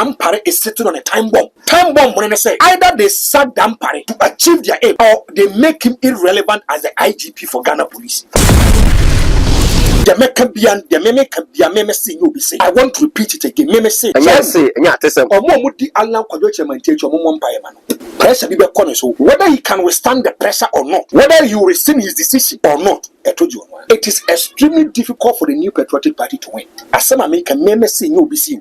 Dampare is sitting on a time bomb. Time bomb when I say either they sack Dampare to achieve their aim or they make him irrelevant as the IGP for Ghana Police. The meme say you be say. I want to repeat it again. Meme say. Pressure be corner so whether he can withstand the pressure or not, whether he will rescind his decision or not. I told you it is extremely difficult for the New Patriotic Party to win. As some American meme say you be seen.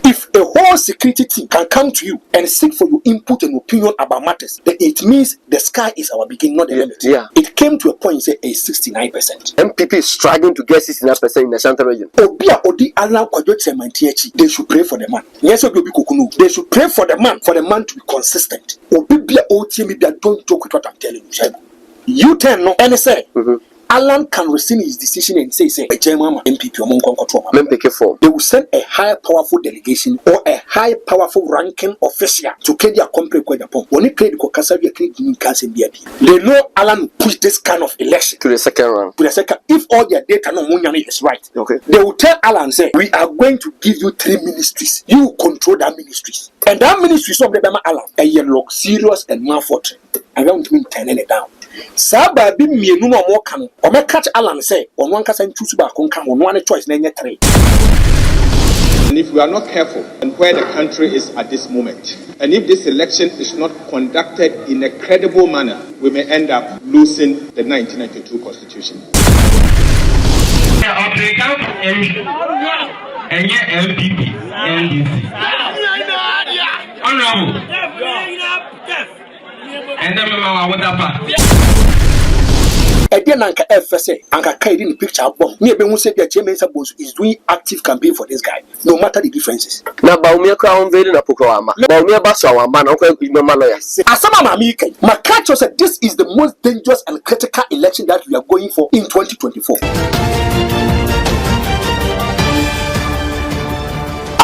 If a whole security team can come to you and seek for your input and opinion about matters, then it means the sky is our beginning, not the limit. Yeah. It came to a point, say, a 69%. MPP is struggling to get 69% in the Central region. They should pray for the man. Yes, they should pray for the man to be consistent. Don't joke with what I'm telling you. You tell no, and say. Alan can rescind his decision and say, MPP, they will send a high powerful delegation or a high powerful ranking official to carry a company. When he played they know Alan push this kind of election to the second round. If all their data is right, okay, they will tell Alan, say, we are going to give you 3 ministries. You control that ministries. And that ministry is of the Alan. And you look serious and malfortune. I don't mean turning it down. Saba bi mienu no mo kan o me catch Alan say on one kasa ntusu ba kon kan on one choice na nye 3. And if we are not careful and where the country is at this moment, and if this election is not conducted in a credible manner, we may end up losing the 1992 constitution. And then Anka FSA, Anka Kaidi in the picture bomb. Me be say the chairman is doing active campaign for this guy, no matter the differences. Now Baumia crown very na Pukawama. Baumia Basawa man, Uncle lawyers. Asama Mika, Makacho said this is the most dangerous and critical election that we are going for in 2024.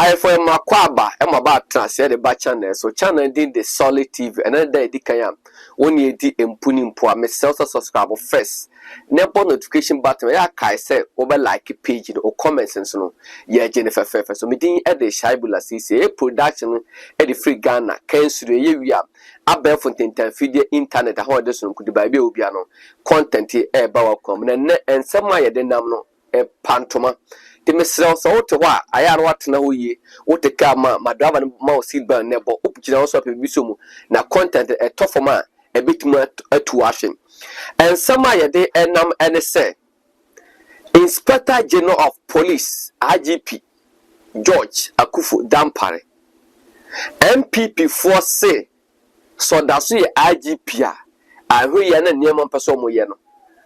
I for Makwaba, I'm about to say the back channel. So channel did the solid TV and then they dikayam. When you did impuning poor, me subscribe first. Never notification button. I can say over like a page or comments and so on. Yeah, Jennifer Fefe. So me didn't add the Shaibula CC production at the free Ghana. Can see the area. I bear for the video internet. How this one could buy Biano content here about come and some way then no a pantoma. The Mr. So to what I are what now ye, what the camera, my driver mouse seat burn never open also a bisumu. Now content a tough man, a bit more to washing. And some way they and say Inspector General of Police, IGP George Akufo Dampare, MPP for say, so that's the IGP. I hear a near one person moyeno.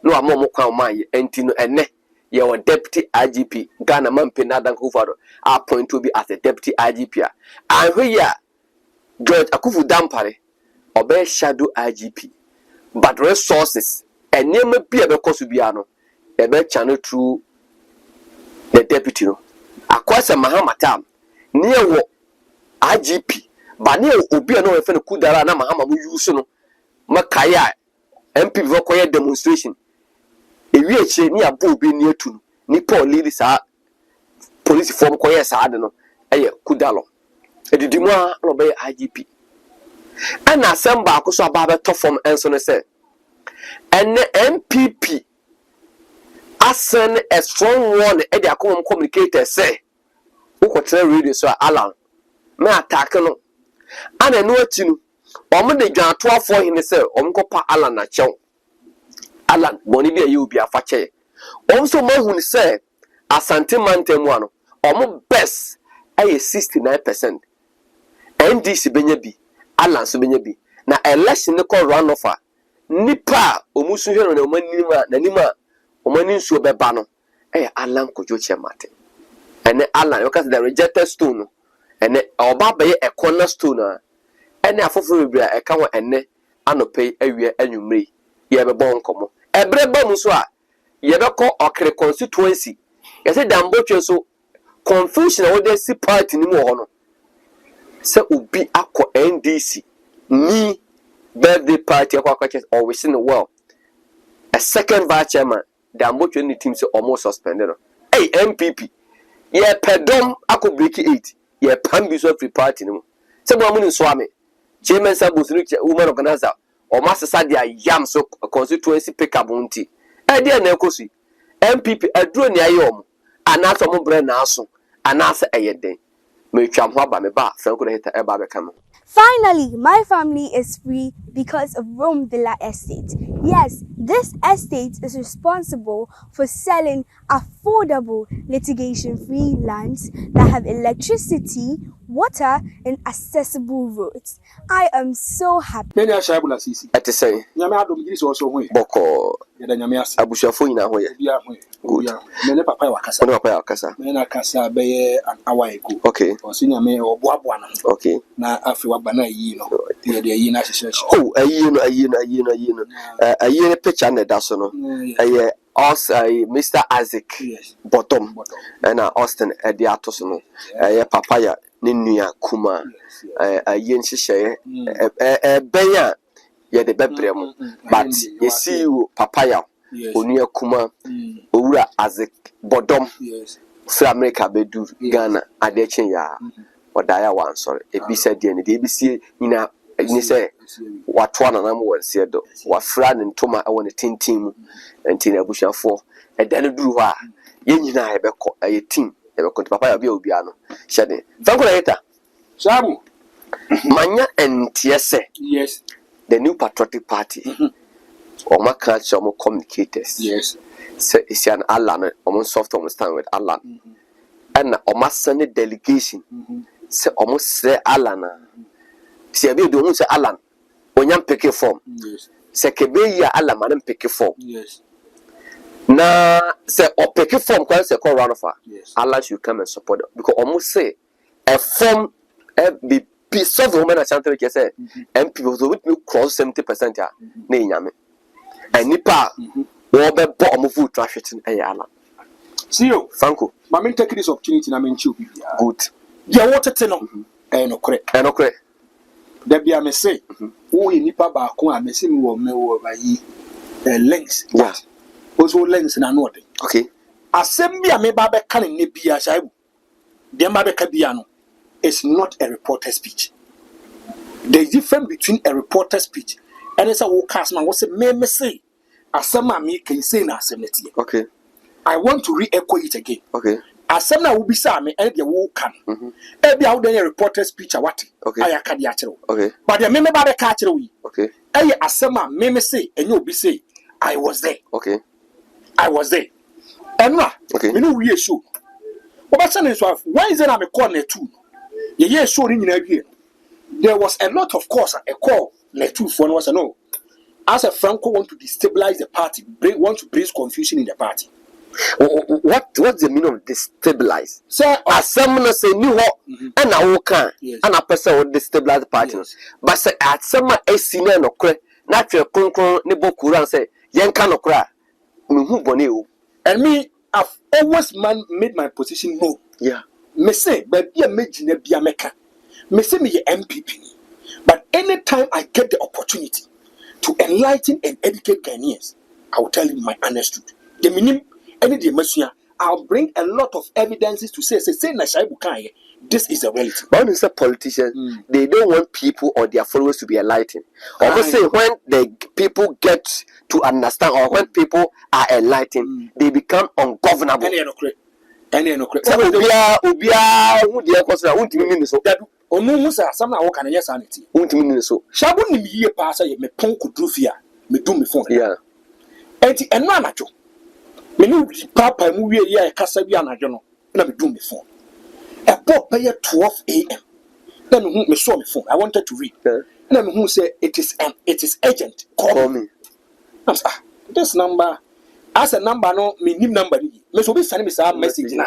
No, a momo crown my entino and ne. Your deputy IGP, Ghana Mampenadan Kufado, are point to be as a deputy IGP. I hear George Akufo Dampare, obey shadow IGP, but resources and name may be a Cosubiano, a bad channel through the deputy. Akwasa Mahamatam, near what IGP, but near Obiano and Kudara Mahama Musuno, Makaya, MP Vokoya demonstration. If you near Boo be near to Nippon ladies are police form coyes, I don't know, a Kudalo. A Dima obey IGP. And now some Bakus are Baba top from Anson said. And the MPP I send a strong one at their common communicator say, who could tell radio so Alan. May attack no. And I know it you. Omo de Jan 12 for him say, Omkopa Alan na chow. Alan, Bonibia, you be a fache. Also, Mohun said, Asante Mantemuano, or best, a 69%. NDC Benyabi, Alan Subenyabi. Na election the call run offer. Nipa, Omusu, Nanima, Omanin Subebano, Alan Kyerematen. And Alan, because the rejected stone, and our Baba a cornerstone, and a for a cow and ne, pay a year and you may. Ye be bon komo ebreba mu so a ye be ko okre constituency ye say dambotwe so confusion wo dey see party ni mu ho no say obi akọ NDC ni birthday party akọ or within the world a second vice chairman dambotwe ni team say almost suspended no hey MPP ye pedom ako break 8 ye pam bi so free party no se mo amun so ame chairman sabuthru woman organizer o masesa dia yam so constituency pick up unti e dia na ekosi MPP aduro ni ayom anaso mo bre na aso anase eyeden me twam ho aba me ba franco na hita e ba be kama. Finally, my family is free because of B0MB Villa Estate. Yes, this estate is responsible for selling affordable litigation-free lands that have electricity, water, and accessible roads. I am so happy. Many are shabula sisi. Ati say Nyame adom giri so also ho. boko Yeda nyame ase. abusuafo nyina ho ye. Bia ho. Good. Me papa wakasa. Ono papa yakasa. Me na kasa be an hour ago. Okay. Osi nyame oboaboa na. Okay. Na afi waba na yi no. Dey yi na hyehyɛ. Oh, ayi no. Ayi ne picture na da so no. Ayi us Mr. Isaac bottom and Austin edi atoso no. Ayi papaya ne nua kuma. Ayi nhyehyɛ benya ye de bebrem but you see you papaya onua kuma owura Isaac bottom from America bedu Ghana adechen ya odaya wan sorry ebi said de ne de ebi sie nyina ni say watwa na nam won sie do wafra ne ntoma e won tintin mu enti na abushafo e da ne duru ho a ye nyina e beko e team e beko papa ya bia obi ano hyede fanko na yeta Shabu manya entiese yes the new patriotic party o maka chomo communicators yes say is an Alan o soft on stand with Alan and o masane delegation say almost say Alan say be do say Alan onyam pick form yes say kebe ya Alan man pick form yes na say o pick form kwa say call round of yes Alan should come and support them because almost say a form be piece of woman at Chantel say and people with me cross 70% ya na nyame and nipa wo be bo omo vote trafficking Alan. see you Franco mama take this opportunity na menchi obi good ya wotete no no correct da bia me say wo ye nipa ba ko a me say me wo ba yi links yeah also links na no de okay asem bia me ba be kan ne bia shaibu de ma be ka bia no it's not a reporter speech. There is difference between a reporter speech and it's a cast man. What's me say? Asema me can say na asemneti. okay I want to re-echo it again. okay Asema will be say me and the wo can. Ebi how dey reporter speech what? okay I ka dia kire. okay But the me ba be ka kire we. okay Eye asema me say and you be say I was there. okay I was there. Enra. Okay. Me no we show. Oba say so why is it na me call na two? Ye show ni nyina wie. There was a lot of course a call let two for was no. As a Franco want to destabilize the party, want to bring confusion in the party. What's the meaning of destabilize? Sir, as someone say new and I can and a person will destabilize the party. Yes. But say at some a senior no cre natural concron nebo kuran say yen can no cry. And me, I've always made my position known. Yeah. Me say, but be a major be a meka. Me say me a MPP. But anytime I get the opportunity to enlighten and educate Ghanaians, I will tell you my honest truth. The minimum any day, I'll bring a lot of evidences to say na Shaibu Kanye. This is a reality. But when you say politicians, they don't want people or their followers to be enlightened. Or say when the people get to understand, or when people are enlightened, they become ungovernable. Any no correct. So ubia who dey consider who timi ni so. Onu musa some na wo kan yes sanity. Who timi ni so. Shabu ni miye pa say me pon kudru fia, me do me phone. Yeah. Enti eno anacho. Me ni papa mu wie ye kasa bi anajo no, na me do me phone. E pop pay 12 am. Then me saw me phone. I wanted to read. Then me who say it is urgent. Call me. I said, this number as a number no me nim number ni. Me so be send me some message na.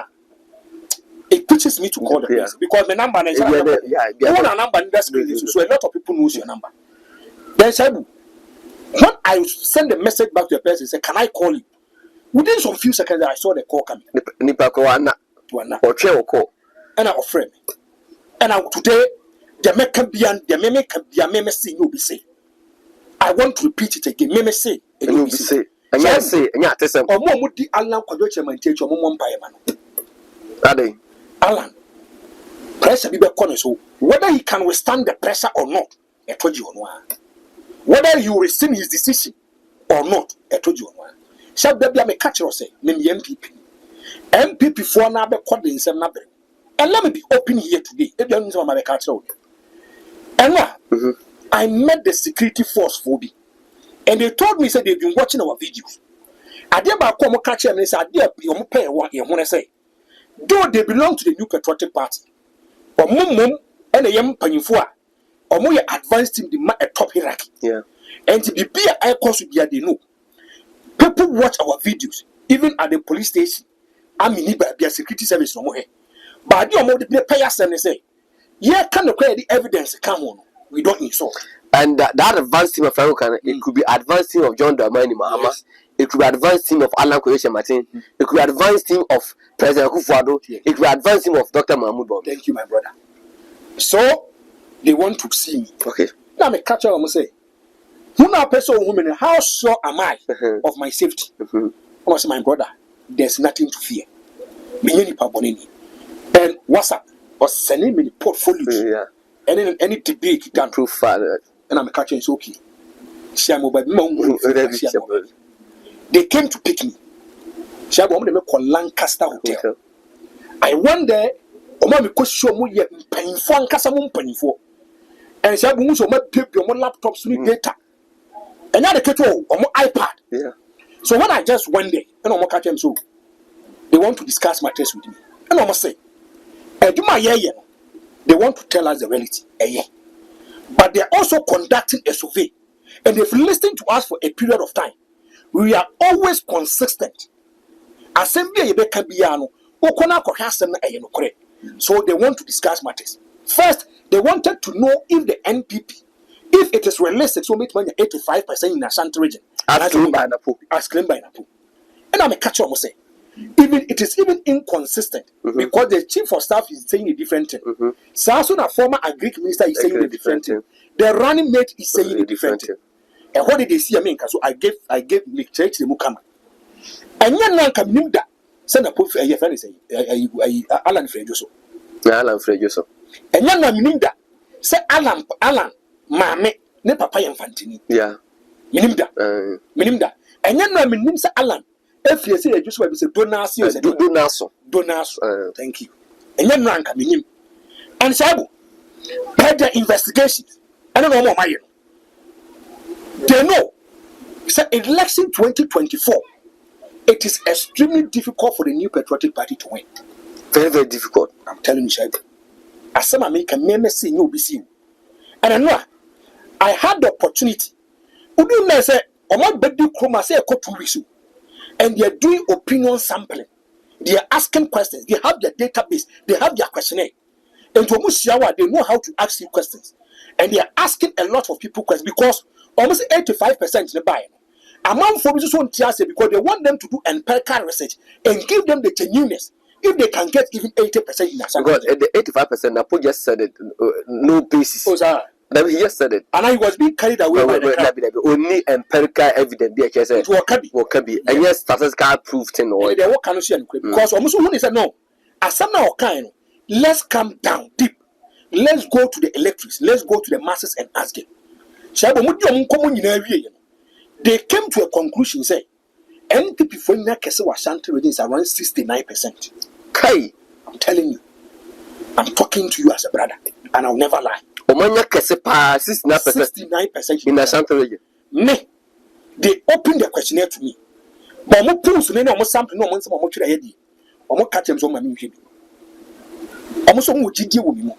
It pushes me to call the place because my number is number. So a lot of people knows your number. Then Shaibu, when I send a message back to the person, say, can I call you? Within some few seconds, I saw the call coming. Nipa ko ana or chair call. And I offer me. And I today the meme can be say you be say. I want to repeat it again. Meme say you be say. And you say and you tell them. Omo mudi Allah kwajo chairman teach omo mpa e ma no. Ade. Alan, pressure be corner so whether he can withstand the pressure or not, I told you on one. Whether you rescind his decision or not, I told you on one. Shall there be a catcher say, maybe MPP. MPP for now be called in some number. And let me be open here today. If you don't know my catcher. And now, I met the security force for me. And they told me, said they've been watching our videos. I did about come catch them and say, I did pay one here when I say, though they belong to the New Patriotic Party, or mum and a young panifua, or more advanced team, the top hierarchy. Yeah. And to be a air course with they know. People watch our videos, even at the police station. I mean, be a security service no more. But I do the pay us and they say, yeah, can the evidence come on? We don't insult. And that advanced team of African, it could be advanced team of John Dramani Mahama. Yes. It could be advanced team of Alan Kyerematen. It could be advanced team of President Akufo Addo'S. It could be advanced team of Dr. Mahmoud Bob. Thank you, my brother. So they want to see me. Okay. Now me catch up and say, who now person woman? How sure am I of my safety? I say, my brother, there's nothing to fear. And WhatsApp was sending me the portfolio. Yeah. And any debate done. Proof father. And I'm catching it's okay. They came to pick me. They call Lancaster Hotel. I went there. Omami ko show mo ye painful ankasa mo painful. And say bu so ma paper mo laptops ni data. And now the keto or iPad. Yeah. So when I just went there, and I'm catch them so they want to discuss my test with me. And I'm say, they want to tell us the reality. But they're also conducting a survey. And they've listened to us for a period of time. We are always consistent. Assembly can be so they want to discuss matters. First, they wanted to know if the NPP, if it is realistic, so make money 85% in the Ashanti region. As claimed by Napo. And I'm a catcher almost say, even it is even inconsistent because the chief of staff is saying a different thing. So a former Greek minister is saying a different thing. The running mate is saying a different thing. And what did they see? I mean, so I gave the church the Mukama. And young man can name that. Send a post for a friend say Alan Frejoso. Alan Frejoso. And young man name that. Say Alan, Mame, ne Papa Infantini. Yeah. Minimda. And young man name say Alan. If you say just what we say, Donaso. Thank you. And young man can name. And Sabu, better investigations. I don't know more my. They know. Say election 2024. It is extremely difficult for the New Patriotic Party to win. Very, very difficult. I'm telling you, Shaibu. As some American may say no be seen. And I know I had the opportunity. Would you say, or my baby chroma say a couple 2 weeks, and they are doing opinion sampling. They are asking questions. They have their database. They have their questionnaire. And to Mushiawa, they know how to ask you questions. And they are asking a lot of people questions because almost 85% in the buy. Among for this one because they want them to do empirical research and give them the genuineness if they can get even 80% in that. Because the 85%, Napo just said it, no basis. Oh, sir. He just said it. And I was being carried away by the crowd. Only empirical evidence. It will be. And yes, statistical proof thing. And they won't see because almost one said no. As some now kind, let's come down deep. Let's go to the electors. Let's go to the masses and ask them. They came to a conclusion, say, NPP for Nakasa Ashanti region is around 69%. Kai, I'm telling you, I'm talking to you as a brother, and I'll never lie. Omanya Kesepa 69% in Ashanti region. Me, they opened the questionnaire to me. But I'm pulls no more sample, no more to the head. I'm not catching some money. I'm also with me,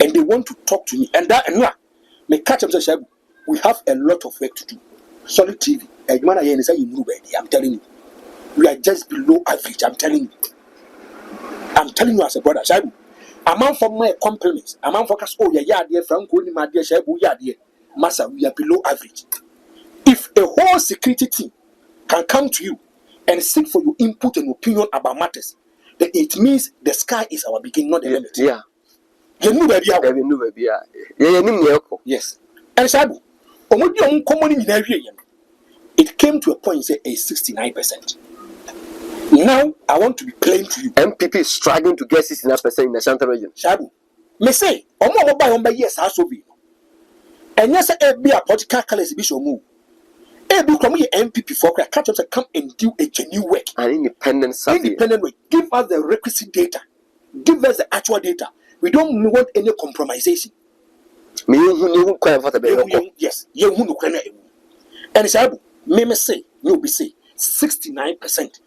and they want to talk to me. And that and what me catch them say, we have a lot of work to do. Solid TV. I'm telling you. We are just below average. I'm telling you. I'm telling you as a brother. Among for my compliments. Among focus. Oh, yeah, dear Franco, my dear Shabu, yeah, dear. Massa, we are below average. If a whole security team can come to you and seek for your input and opinion about matters, then it means the sky is our beginning, not the limit. Yeah. Yes. And Shabu. It came to a point, say, a 69%. Now, I want to be plain to you. MPP is struggling to get 69% in the Ashanti region. Shabu, me say, Omo by yes, I so be. And yes, be a political colors be so move. Be come here MPP for catch us come and do a genuine work. An independent survey. Independent work. Give us the requisite data. Give us the actual data. We don't want any compromisation. Me you for the yes, you who and Shabu, me say, no be say 69%.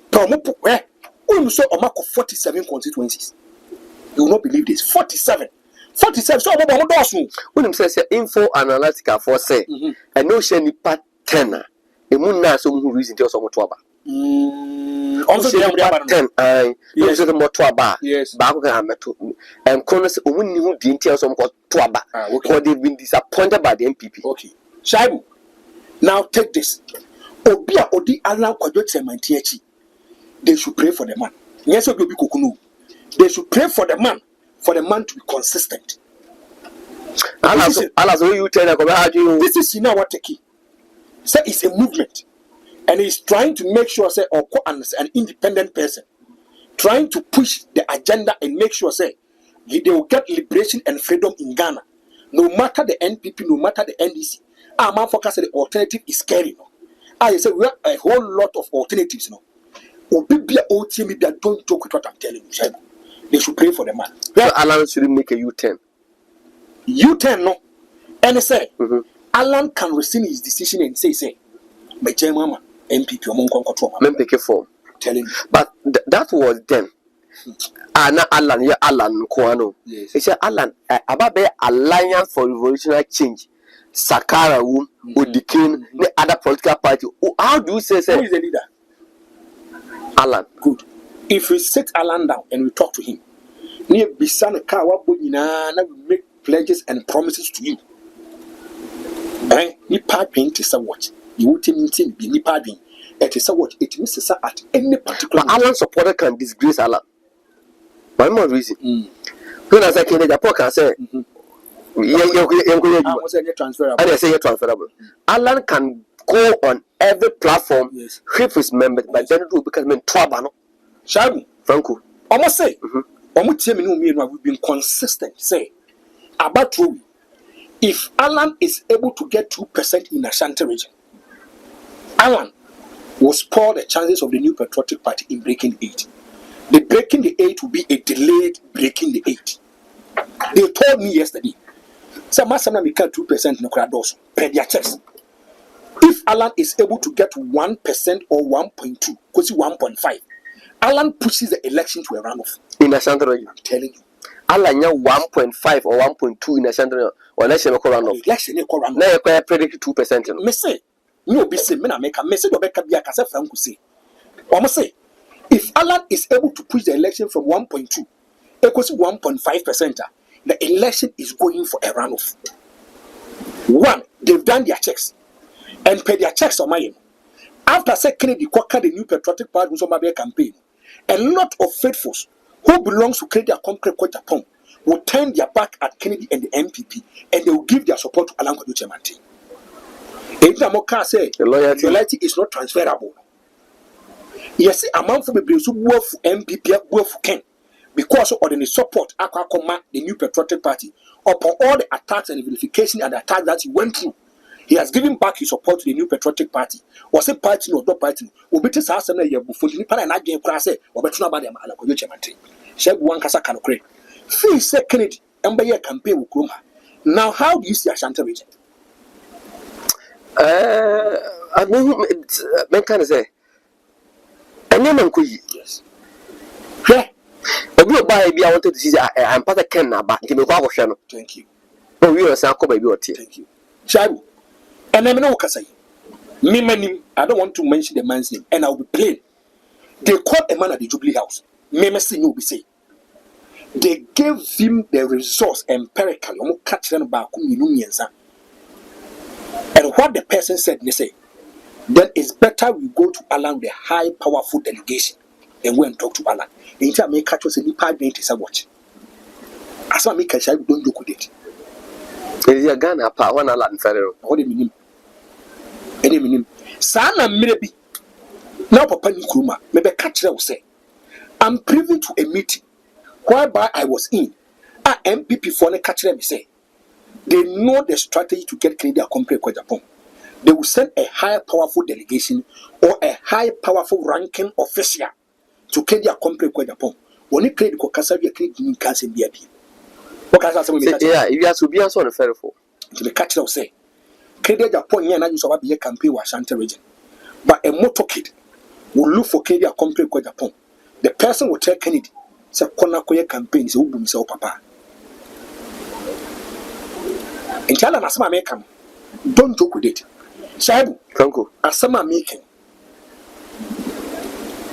Promopo where we saw a mark of 47 constituencies. You will not believe this. 47. So about dozen. When him says info analytical for say and no shany part tenor. A moon now some who reason tell some to Also the 10 I use the more to bar. Yes. Bago and corners when you didn't tell some to bar. Or they've been disappointed by the MPP. Okay. Shaibu. Now take this. Obia Odi Alan Kwajote Mantiachi. They should pray for the man. Yes, be kukunu. They should pray for the man to be consistent. This is you know what the key. Say it's a movement, and he's trying to make sure say Oko as an independent person, trying to push the agenda and make sure say they will get liberation and freedom in Ghana, no matter the NPP, no matter the NDC. Our man focus the alternative is scary. No, I say we have a whole lot of alternatives. No. Don't joke with what I'm telling you. They should pray for the man. So Alan shouldn't make a U-turn. U-turn, no. And say, Alan can rescind his decision and say, my chairman, MPP, MPP form. Telling you. But that was then. Not Alan, yeah, Alan Kwano. Yes. He said, Alan, about the Alliance for Revolutionary Change, Sakara, Odikin, the other political party. How do you say? Who is the leader? Alan. Good. If we sit Alan down and we talk to him, we make pledges and promises to you. Ni pardon to say what you would be ni pardon. It is what it means at any particular. But Alan supporter can disgrace Alan. One more reason. When I say Japan can say, I say you're transferable. Alan can go on every platform, with his members, but then it will become trouble. Shabu, Franco. Almost say, we've been consistent. Say, about true. If Alan is able to get 2% in Ashanti region, Alan will spoil the chances of the New Patriotic Party in breaking the 8. The breaking the 8 will be a delayed breaking the 8. They told me yesterday, some we cut 2% no crados, per their chest. If Alan is able to get 1% or 1.2, because 1.5, Alan pushes the election to a runoff. In Ashanti region, I'm telling you. Alan 1.5 or 1.2 in Ashanti region, or election runoff. Election runoff. Now you predict 2%. Me say, no be say, me na make a message of Beka Bia Kasa Franco say. Almost say, if Alan is able to push the election from 1.2, equals 1.5%, the election is going for a runoff. One, they've done their checks and paid their checks on my. After second, the New Patriotic Party was on my campaign. A lot of faithfuls who belongs to Kennedy Akon will turn their back at Kennedy and the MPP, and they will give their support to Alan Kyerematen. Ejamoka say the loyalty is not transferable. Yes, amount for the MPP worth Ken because of the support Akwa the New Patriotic Party upon all the attacks and the vilification and the attack that he went through. He has given back his support to the New Patriotic Party. Was a party or not party? Obiti Sasana Yabufu, Nipan and Again Crase, or Betuna Badi Alan Kyerematen. Sheb one Kasa Kanokre. Feel second and by your campaign with Kruma. Now, how do you see Ashanti region? I mean, men can say, and then yes. Yeah, but we buy I wanted to see I'm part of Ken, but give me a channel. Thank you. Oh, we are Sanko baby or tea. Thank you. Shabu. And I'm no Kasai. Me, I don't want to mention the man's name, and I'll be plain. They caught a man at the Jubilee House. Me see you be say. They gave him the resource empirically. And what the person said, they say, then it's better we go to Alan, the high powerful delegation, and go and talk to Alan. The entire make catch us a nipa date is a watch. As I make a child, don't look with it. It is a Ghana part one Alan Ferrero. What do you mean? Any meaning? Sana maybe Now papa ni kuruma maybe catch them say I'm privy to a meeting whereby I was in MPP for the catch them say they know the strategy to get Canada company kwa Japan. They will send a high powerful delegation or a high powerful ranking official to Canada company kwa Japan. Only credit ko kasa bi credit ni kanse bia bi. What can I say? Yeah, if you have to be answer on fair for. To the catch them say Canada Japan here na you so be campaign wa Ashanti region. But a motorcade will look for Canada company kwa Japan. The person will tell Kennedy say kona koye campaign say ubum say papa. In China, Asama making. Don't joke with it. Shaibu, Franco, Asama making.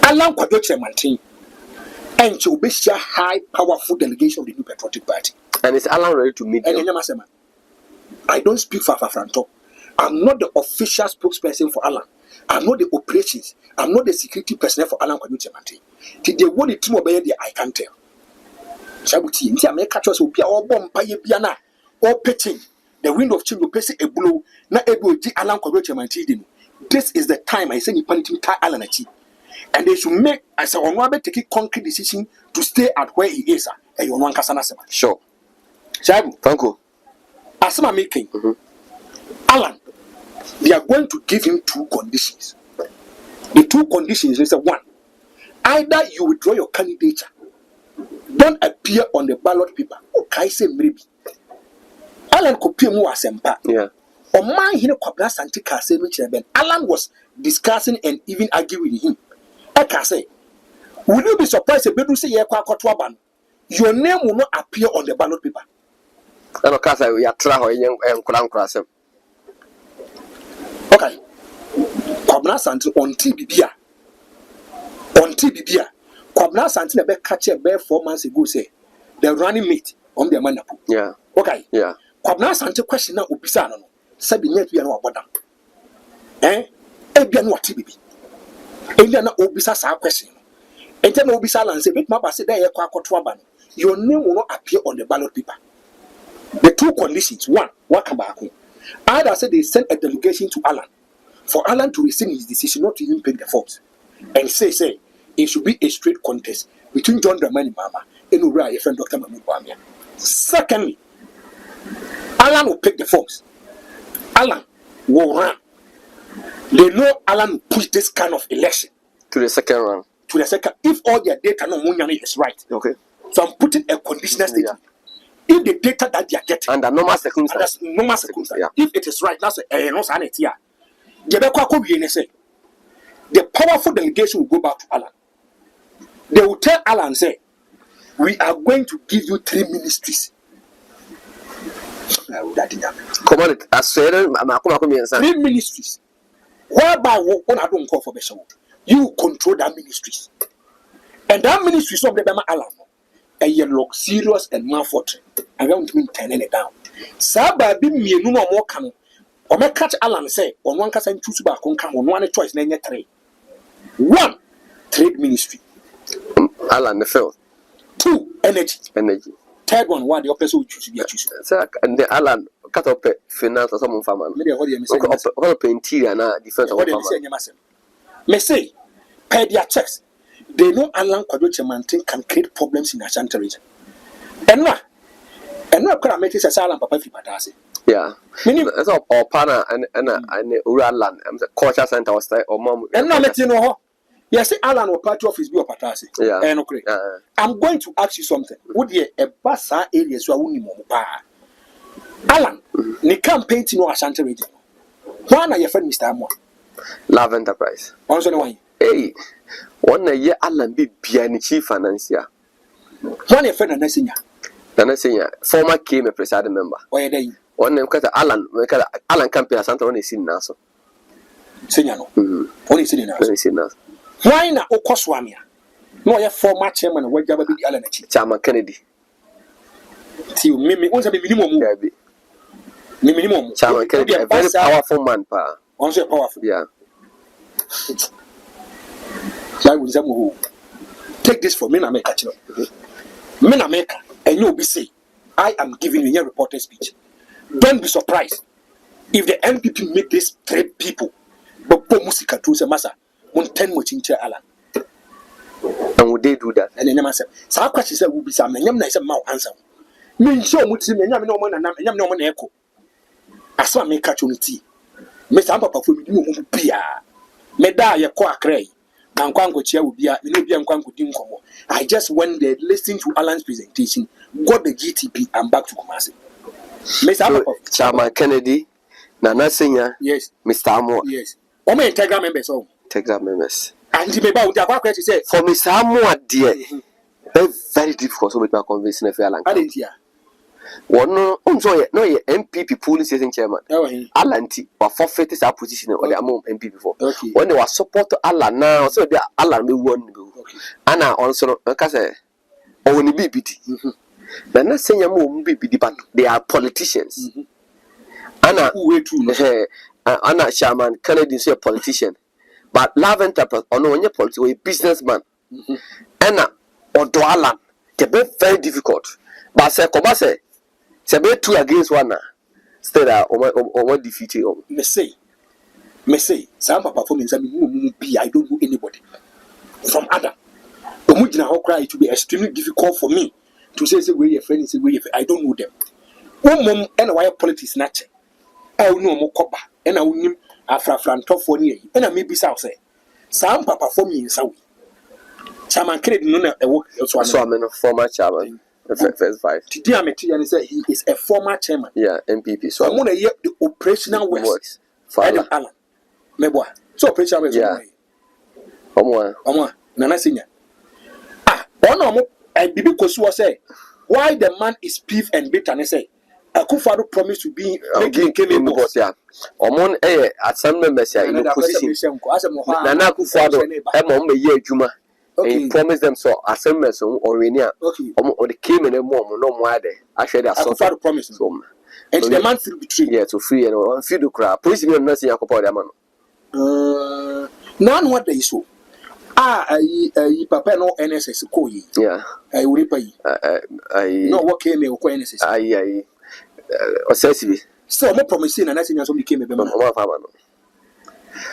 Alan Kyerematen and to be a high, powerful delegation of the New Patriotic Party. and is Alan ready to meet And I don't speak for Franto. I'm not the official spokesperson for Alan. I'm not the operations. I'm not the security personnel for Alan Kyerematen. Till they want the team obey the I can't tell. Shaibu T. India may catch us will be our bomb paye piana or pitching. The wind of change will pass a blow. Not able to Alan Kyerematen. This is the time I say you panic tie Alan achi. And they should make as a one take a concrete decision to stay at where he is. And you want Kasana Sema. Sure. Shaibu, Franco. Asama making. Alan, they are going to give him two conditions. The two conditions is one. Either you withdraw your candidature, don't appear on the ballot paper. Okay, say maybe. Alan could pay more asempa. Yeah. On my hino kwabla santika say me ben. Alan was discussing and even arguing with him. I can say, will you be surprised if you say ye kwa kotwa ban? Your name will not appear on the ballot paper. And of course, we are trying to Okay. Kwabla santi on TBBA. On TBBA. Kwabla santi na be catch a bear 4 months ago say the running mate on the manapu. Yeah. Okay. Yeah. Kwabla santi question na ubisa no. Sabi net we no aboda. Ebia no TBB. Ebia na obisa sa question. Ente na obisa lan say bit ma ba say dey kwa akoto aba no. Your name will not appear on the ballot paper. The two conditions. One, what come back home. Either say they send a delegation to Alan for Alan to rescind his decision not to even pick the forms and say it should be a straight contest between John Dramani Mama and Ura, your friend Dr. Mahmoud Bamia. Secondly, Alan will pick the forms. Alan will run. They know Alan will push this kind of election to the second round. To the second, if all their data no Munyani is right. Okay. So I'm putting a conditional statement. If the data that they are getting under normal circumstances, yeah. If it is right, that's no sanity. The powerful delegation will go back to Alan. They will tell Alan, say, we are going to give you 3 ministries. 3 ministries. Whereby one I don't call for Bishop. You control that ministries. And that ministry is of the Bema Alan. A yellow, serious and malfort. I want to turning it down. Saba be me no more can. Or may catch Alan say, on one case and choose back on come on one choice, name 3. 1, trade ministry. Alan the field. 2, energy. 3rd one, what the opposite will choose to be a choose. And the Alan cut up finance or some farmer. Maybe a interior and defense of farmer. May say, pay their checks. They know Alan Kyerematen can create problems in Ashanti region. And now could I make this a silent papa if you patasi? Yeah. Meaning that's all partner and Ural land. I'm the culture center was there or mom. And now let you know. Yes, Alan or party office be a patasi. Yeah. And okay. I'm going to ask you something. Would you a bassa area so I wouldn't Alan, ni campaign to no Ashanti region. Why are your friend Mr. Amwa? Love Enterprise. Also, why? Hey, 1 year Alan be piano chief financier. 1 year friend and Nessinia. The former came a presiding member. Why are they? One name cut Alan, Alan campaign Santa only seen now. Signal. Only seen now. Why not Okoswamia? No, your former chairman, where Jabba be Alan Chairman Kennedy. Till Mimi was a minimum. Minimum. Chairman Kennedy, a very powerful man, pa. Also powerful. Yeah. Take this for me, America. Men America, and you'll be say, I am giving you a reporter speech. Don't be surprised if the NPP make these 3 people, but Musika to the massa, on 10 much in Alan. And would they do that? And then I said, so questions will be some, and I said, Mount answer. Me show much in no one and I'm no one echo. I saw me catch on tea. Miss Papa for me, Pia. Meda ya kwa cray. And Kwango chair will be a Nubian Kwango Dinkomo. I just went there, listening to Alan's presentation, got the GTP, and back to Kumasi. Miss Chairman Kennedy, Nana Senior, yes, Mr. Amo, yes. Or my Telegram members, oh, Telegram members. and he may bow the question say, for Mr. Amo, dear, very difficult to make my convincing if you are I didn't hear. One no, no, MPP polling station chairman. Alanti or forfeit his position or the among MPP before. When they were support to Alan now, so they Alan will won. Anna also, because only BBT. They're not saying BBT, but they are politicians. Anna, Anna Sherman, Kennedy is a politician, but Love Enterprise or no, political a businessman. Anna or Alan, they're very difficult. But say, Kobase. Say 2 against 1 now. Still or defeated. Me say, some performance I don't know anybody from Adam. Omujina how cry it will be extremely difficult for me to say where your friend is where I don't know them. One mom and why politics nature. I will know more copper and I will name after top for year. And I may be south say. Some papa for me in Saudi. Chairman credit no work so I'm a former chairman. First 5. Today I'm a teacher and say he is a former chairman. Yeah, MPP. So I'm gonna hear the operational works. Father Alan. Meboa. So operational works. Yeah. Nana Senior. Bibi Kosu say why the man is peeved and bitter and say Akufo Addo promised to be making him boss. Yeah. Omon at some members in opposition. Nana Akufo Addo me ye juma. He promised them so assembly or Renia. Or the came in a moment, no more there. Actually, they are so far promise. And the man feel betrayed. Yeah, to free and feel the crowd. Police will not see a couple of man. None what they so. Papa no NSS ko yi. Yeah. I will pay. No what came me ko NSS. Aye. Obsessive. So mo promising and nothing else became a man.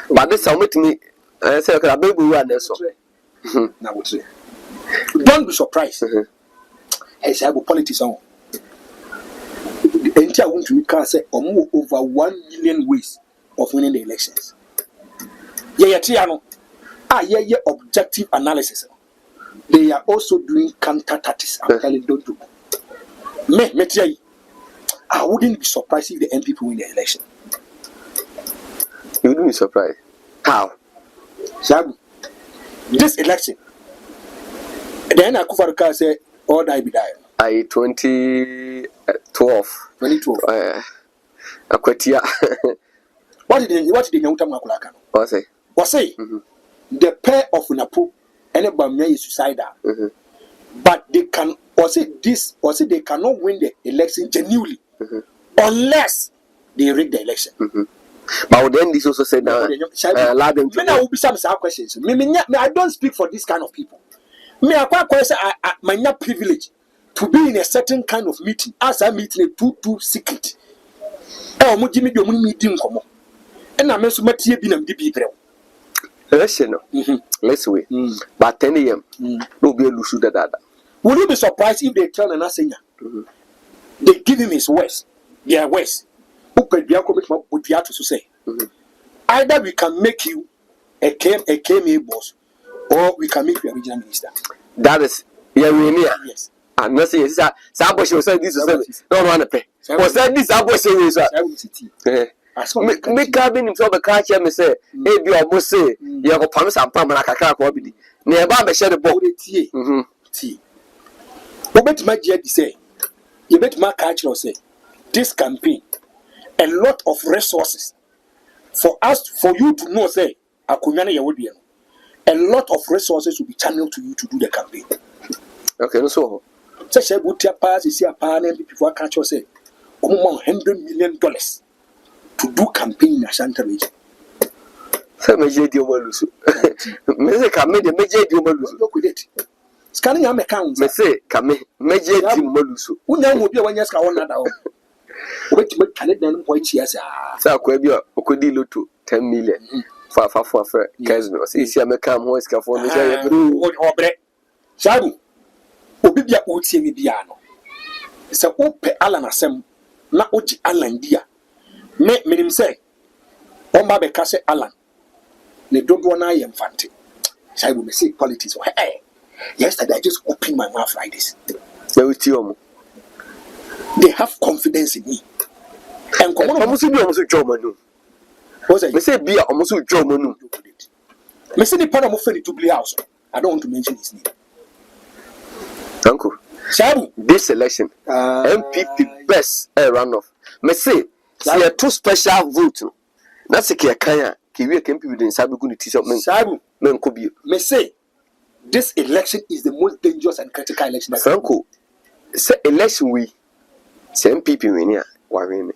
But this how make me say okay, baby we are there so. Now what say? Don't be surprised. I say about politics on. The entire want to can say over 1 million ways of winning the elections. Yeah, Tiano. Yeah, objective analysis. They are also doing counter tactics. I'm telling don't do. Me, I wouldn't be surprised if the MPP win the election. You wouldn't be surprised. How? Shabu. This election, then Akufo Addo say, all die be die. 2012. 2012. Akwatia. What did Nyauta Makulaka? What say? The pair of Napo and a Bamia is suicidal. But they can also they cannot win the election genuinely unless they rig the election. But then this also said that allow them to. I will be some questions. I don't speak for this kind of people. Me, I quite say my privilege to be in a certain kind of meeting. As I meeting a too secret. Oh, Jimmy, you meeting come on. And I'm also Matthew B0MB. Election, let's wait. But 10 a.m. No be able to shoot that. Will you be surprised if they tell an Asenya? They give him his words, their words. Who could be a commitment with the to say? Either we can make you a KMA boss, or we can make you a regional minister. That is, yes. And nothing is that. Somebody said this is no one pay. Was that this? I was saying, me cabin himself a car chair, me say, hey, you almost say, you have a promise and palm like a car copy. Nearby, me share the boat. Tea. What bet my jet say? You bet my culture say, this campaign, a lot of resources for you to know, say, a lot of resources will be channeled to you to do the campaign. Okay, so. Such a good pass is a panel before culture say, $100 million. To do campaign in Ashanti region. So major deal malusu. Me say kame de major deal malusu. Look with it. Scanning your account. Me say kame major deal malusu. Unya mo bia wanya ska wona da o. Obeti me Canadian boy chia sa. Sa kwa bia okodi loto 10 million. for Kesno. See, I'm a calm horse for Obre. Shabu. Obibia uti mi biano. Se ope Alan asem na oji Alan dia. Me say. Omba be kase Alan. Ne dodo na ye mfante. Shabu me say politics. Hey. Yesterday I just opened my mouth like this. They have confidence in me. And almost German. Me say be almost German. Me say the part of my to house. I don't want to mention his name. Uncle, Shabu, this election, MPP best runoff. Me say, see a two special vote. That's a Kenya. Kiwi can be within Sabu going to teach up. Shabu, men could be. Me say, this election is the most dangerous and critical election. Uncle, say election we, say MPP win here, why win?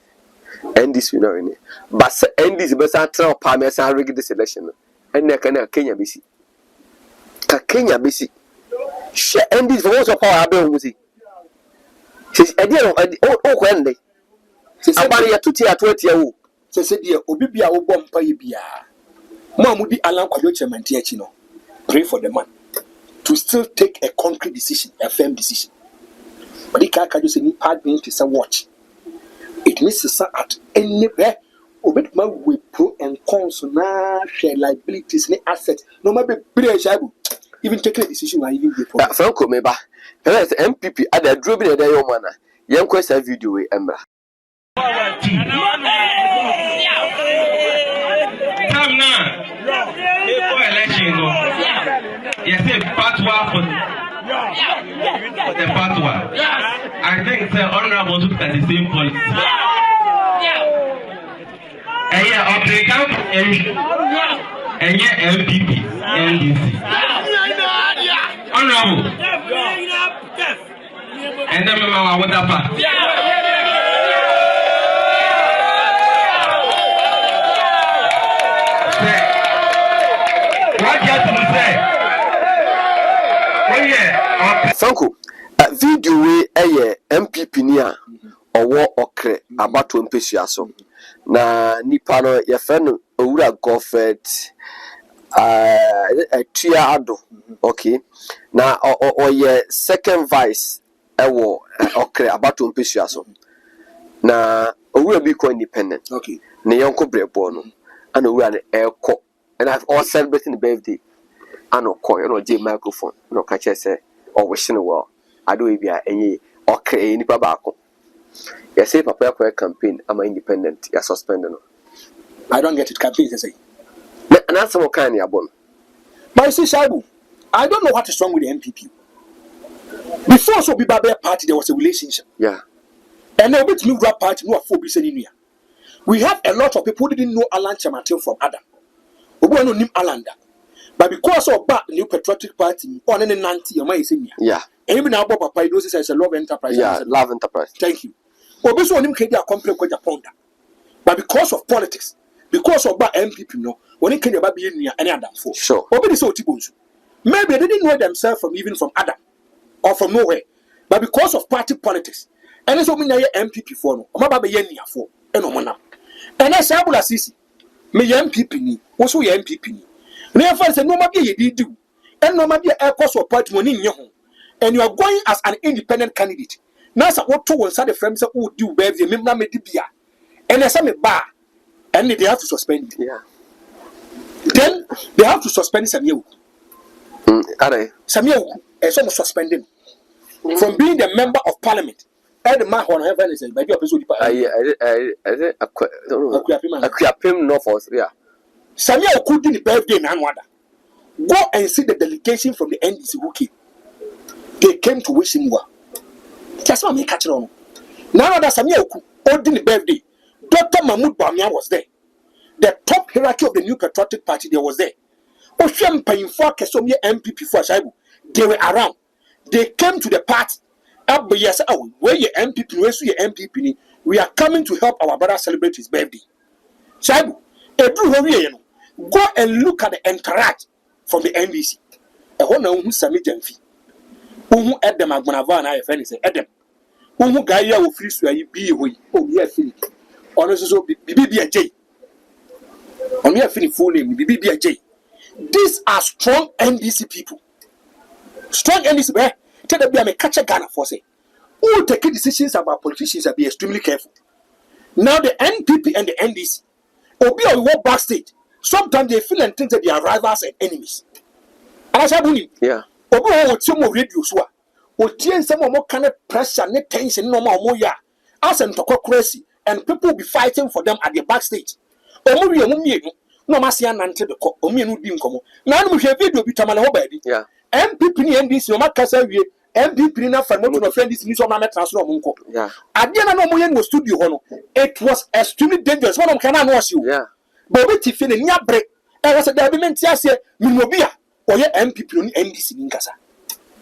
And this we not win. But say and this best I try Palmer and rig this election. And they can Kenya BC. Kenya BC. She and this was a power bill. She's a deal of oh, when they say, about your 2 year 20 year old. She said, dear, Obibia will bomb Payabia. Mom would be Alan Kwayoche Mantiachino. Pray for the man to still take a concrete decision, a firm decision. But he can't just any part means to say watch. It means to say at anywhere. Obitman will pro and cons now share liabilities and assets. No matter even taking a decision I even before. That Franco Meba. MPP at the dribbling a day your manner. Young question video with Emma. Come now. Before election, you say fatwa for the fatwa. I think the honorable took at the same point. And yeah, of the camp and yeah, MPP, NDC. Honorable. And then Mama, what up? What you have to say? Oh yeah. Franco, video we MPP niya owo okre abato mpesua so na nipa no ye fe no owura Godfred Atua Addo, okay, na oye second vice ewo okre abato mpesua so na owura bi ko independent, okay, ne yonko brebo no ana owura ne eko and I've all celebrating the birthday. I know call you know J microphone no catch say or wishing well. I do be any okay any babako. You say papa for campaign I'm independent, you're suspended. I don't get it campaign to say. And that's what kind of bon. But you see, Shabu, I don't know what is wrong with the MPP. Before so be Babel party, there was a relationship. Yeah. And now with new rap party, no for in we have a lot of people who didn't know Alan Kyerematen from Adam. We don't know him Alanda. But because of that new patriotic party, on any 90, you might say, yeah. And even now, Papa, knows as a love enterprise. Yeah, love enterprise. Thank you. Well, this one him can be a complaint with Japan. But because of politics, because of that MPP, no, when it came about being near any Adam for. Sure. Or maybe so Tibunsu. Maybe they didn't know themselves from even from Adam or from nowhere. But because of party politics, and it's only MPP for no, or maybe Yenia for, and no one. And I say, Abula Sisi, me MPP ni, also MPP ni. Never say no matter you do, and no matter a cost of party money in your home, and you are going as an independent candidate. Now, what two will say the friends who do bear the member medibia, and as I'm a bar, and they have to suspend it. Yeah. Then they have to suspend Samuel. Samuel is almost suspended from being the member of parliament. And the man who heaven is by your episode. I no force, yeah. Samuel could do the birthday in Anwada. Go and see the delegation from the NDC who came. They came to wish him well. That's what I catch on. Now that Samuel could do the birthday, Dr. Mahmoud Bamia was there. The top hierarchy of the New Patriotic Party there was there. Ocean paying for Kesomia MPP for Shaibu. They were around. They came to the party. Yes, oh, where your MPP, where's your MPP? We are coming to help our brother celebrate his birthday. Shaibu, go and look at the entourage from the NDC. A one who Sami Jamfi. Who at them Agmanava and I have anything at them. Who Gaia will free to be away. Oh, yes, honestly, so be a J. On your full name, BBJ. These are strong NDC people. Strong NDC, eh? Tell them I'm a catcher Ghana for say. Who will take decisions about politicians and be extremely careful. Now the NPP and the NDC, Obi or walk backstage. Sometimes they feel and think that they are rivals and enemies. And I said, yeah. Obi will tell more radio so. Will change some more kind of pressure, net tension, no more ya. Ask them to call crazy, and people will be fighting for them at the backstage. Omo no masian ante the co, Omi would be in common. Now we have video be Tamana Hobby. Yeah. MPP NDC, no matter MPP na for no friend is news on my transfer munko. Yeah. At the end of Moyen was studio hono. It was extremely dangerous. One of can was you. Yeah. But we tiffin in your break. I was a government here, Minobia, or your MPP on NDC in Casa.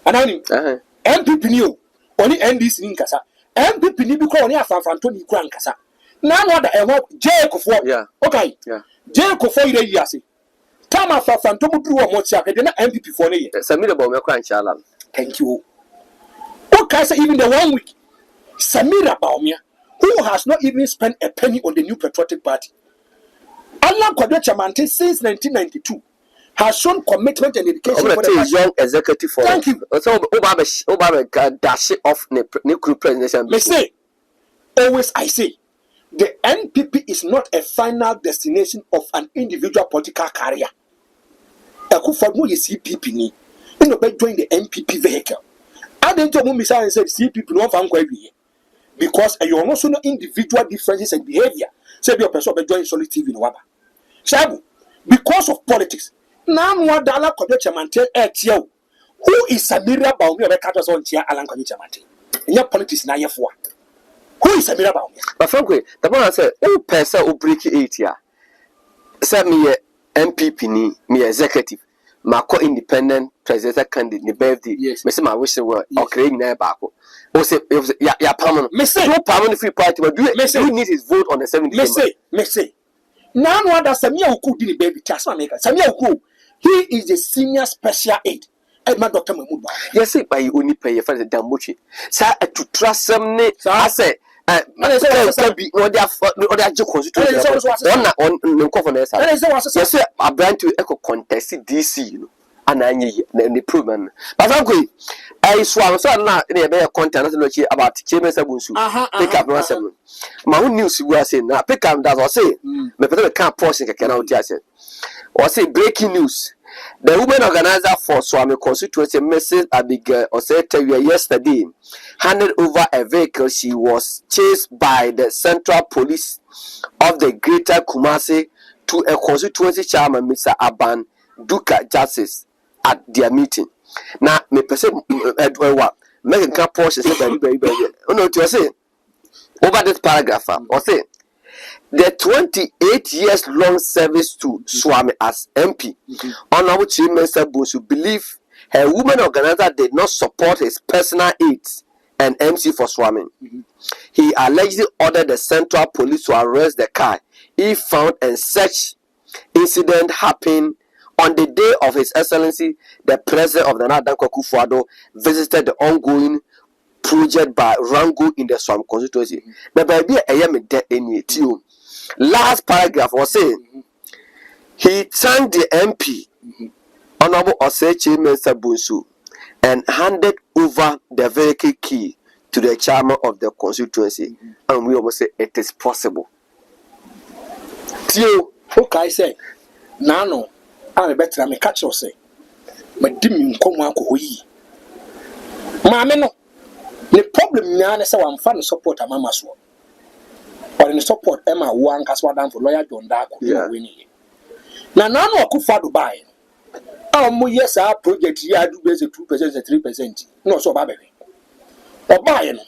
And I mean, MPP new, only NDC in Casa. MPP ni because only a fan from Tony Kran Casa. Now what I want Akufo. Yeah. Okay. Yeah. Akufo ire yase. Tama fa fantom du o mo tia ke na MPP for ne ye. Samira ba me kwa nchala. Thank you. Okay, so even the 1 week, Samira Baumia, who has not even spent a penny on the new patriotic party. Alan Kyerematen since 1992 has shown commitment and dedication for the young executive for. Thank you. So Obama dash off the group presentation. Me say, always I say, the NPP is not a final destination of an individual political career. Akufo Addo'S is CPP ni. You know, join the NPP vehicle. I didn't tell me say CPP no fan kwa every because you also know individual differences and behavior. Say your person be join solid TV no waba. Shabu, because of politics. Now what Alan Kyerematen etiyo. Who is Samira Baumia be catch us on tia Alan Kyerematen? Your politics na yefwa. Who is Samira Baumia? But frankly, the one I said, who person who break it here? Say me MPP ni me executive. Mako independent presidential candidate ni birthday. Yes. Me say my wish were okay na bako. O say ya permanent. Me say no permanent free party but do you need his vote on the 17th. Me say. Now no other Samia Oku did baby Tasma maker. Samia Oku, he is the senior special aide. My Dr. Mahmoud. Yes, by you only pay for the Damuchi. Sir, to trust some ne I say be or they are just constitution on the governance. Yes, I brand to echo contest DC, you know, and I need the improvement. But I'm going. I swam so now in a better content about Kyerematen Bunsu. Pick up no my own news was saying now pick up that was say me put can't portion can out here say or say breaking news. The women organizer for Swami constituency, Mrs. Abigail Osete, yesterday handed over a vehicle. She was chased by the Central Police of the Greater Kumasi to a constituency chairman, Mr. Aban Duka Justice, at their meeting. Now, me perceive what making a portion say very. Oh no, to say over this paragraph or say. The 28 years long service to Swami as MP, Honorable Kyerematen Bunsu believe her woman organizer did not support his personal aides and MC for Swami. He allegedly ordered the Central Police to arrest the car he found, and such incident happened on the day of His Excellency, the President of the Nation, Akufo Addo'S, visited the ongoing project by Rango in the Swami constituency. Now, baby, I am in it. Last paragraph was saying he thanked the MP, Honorable Kyerematen Bunsu, and handed over the vehicle key to the chairman of the constituency. And we almost say it is possible. Tio, okay, say, Nano, I'm better. I'm a catcher, say, but didn't come out of we. Mamma, no. The problem now is I'm fan support a mama's one. Or in support Emma one Caswa down for lawyer John Dark winning. Now Akufo Addo'S. Yes, our project here do base 2% and 3%. No, so baby. Or buying.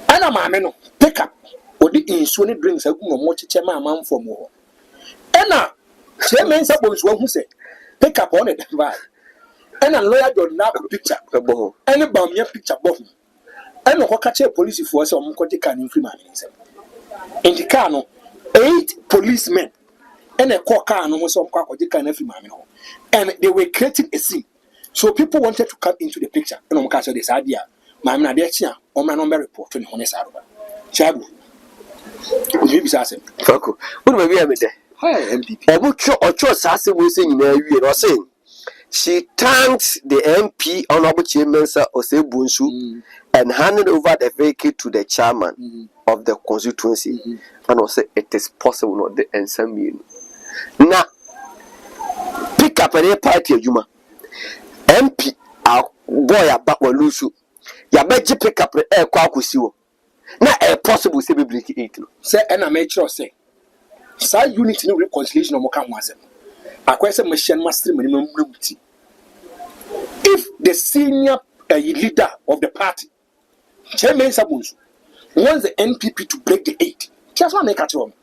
And a mamma pick up. Or the insulin drinks a good much chairman for more. And now, Chairman Sabos one who said, pick up on it. And a lawyer John Dark picture. And a bomb your picture bottom. And no catch a police force or Mkotika in Freeman. In the car, 8 policemen and a car no some Kwakotika and Freeman. And they were creating a scene. So people wanted to come into the picture. And I'm catching this idea. My man, Adia, or my number report to the Honest Araba. Chabu. Maybe Sassy. Who may be a bit there? Hi, MPP. Ocho Sassi will say in a year or saying. She thanked the MP, Honorable Chairman Ose Bunsu, and handed over the vacate to the chairman of the constituency. And also, it is possible not the answer me. Now, pick up any party, Juma. MP, our boy, about one loose. Ya beji pick up the air kwakusiwo. Na a possible say be break 8. Say, and I make sure say, say unity no reconciliation of Mokam was. I question machine master minimum. If the senior leader of the party, Chairman Sabunsu, wants the NPP to break the 8, just one make at home.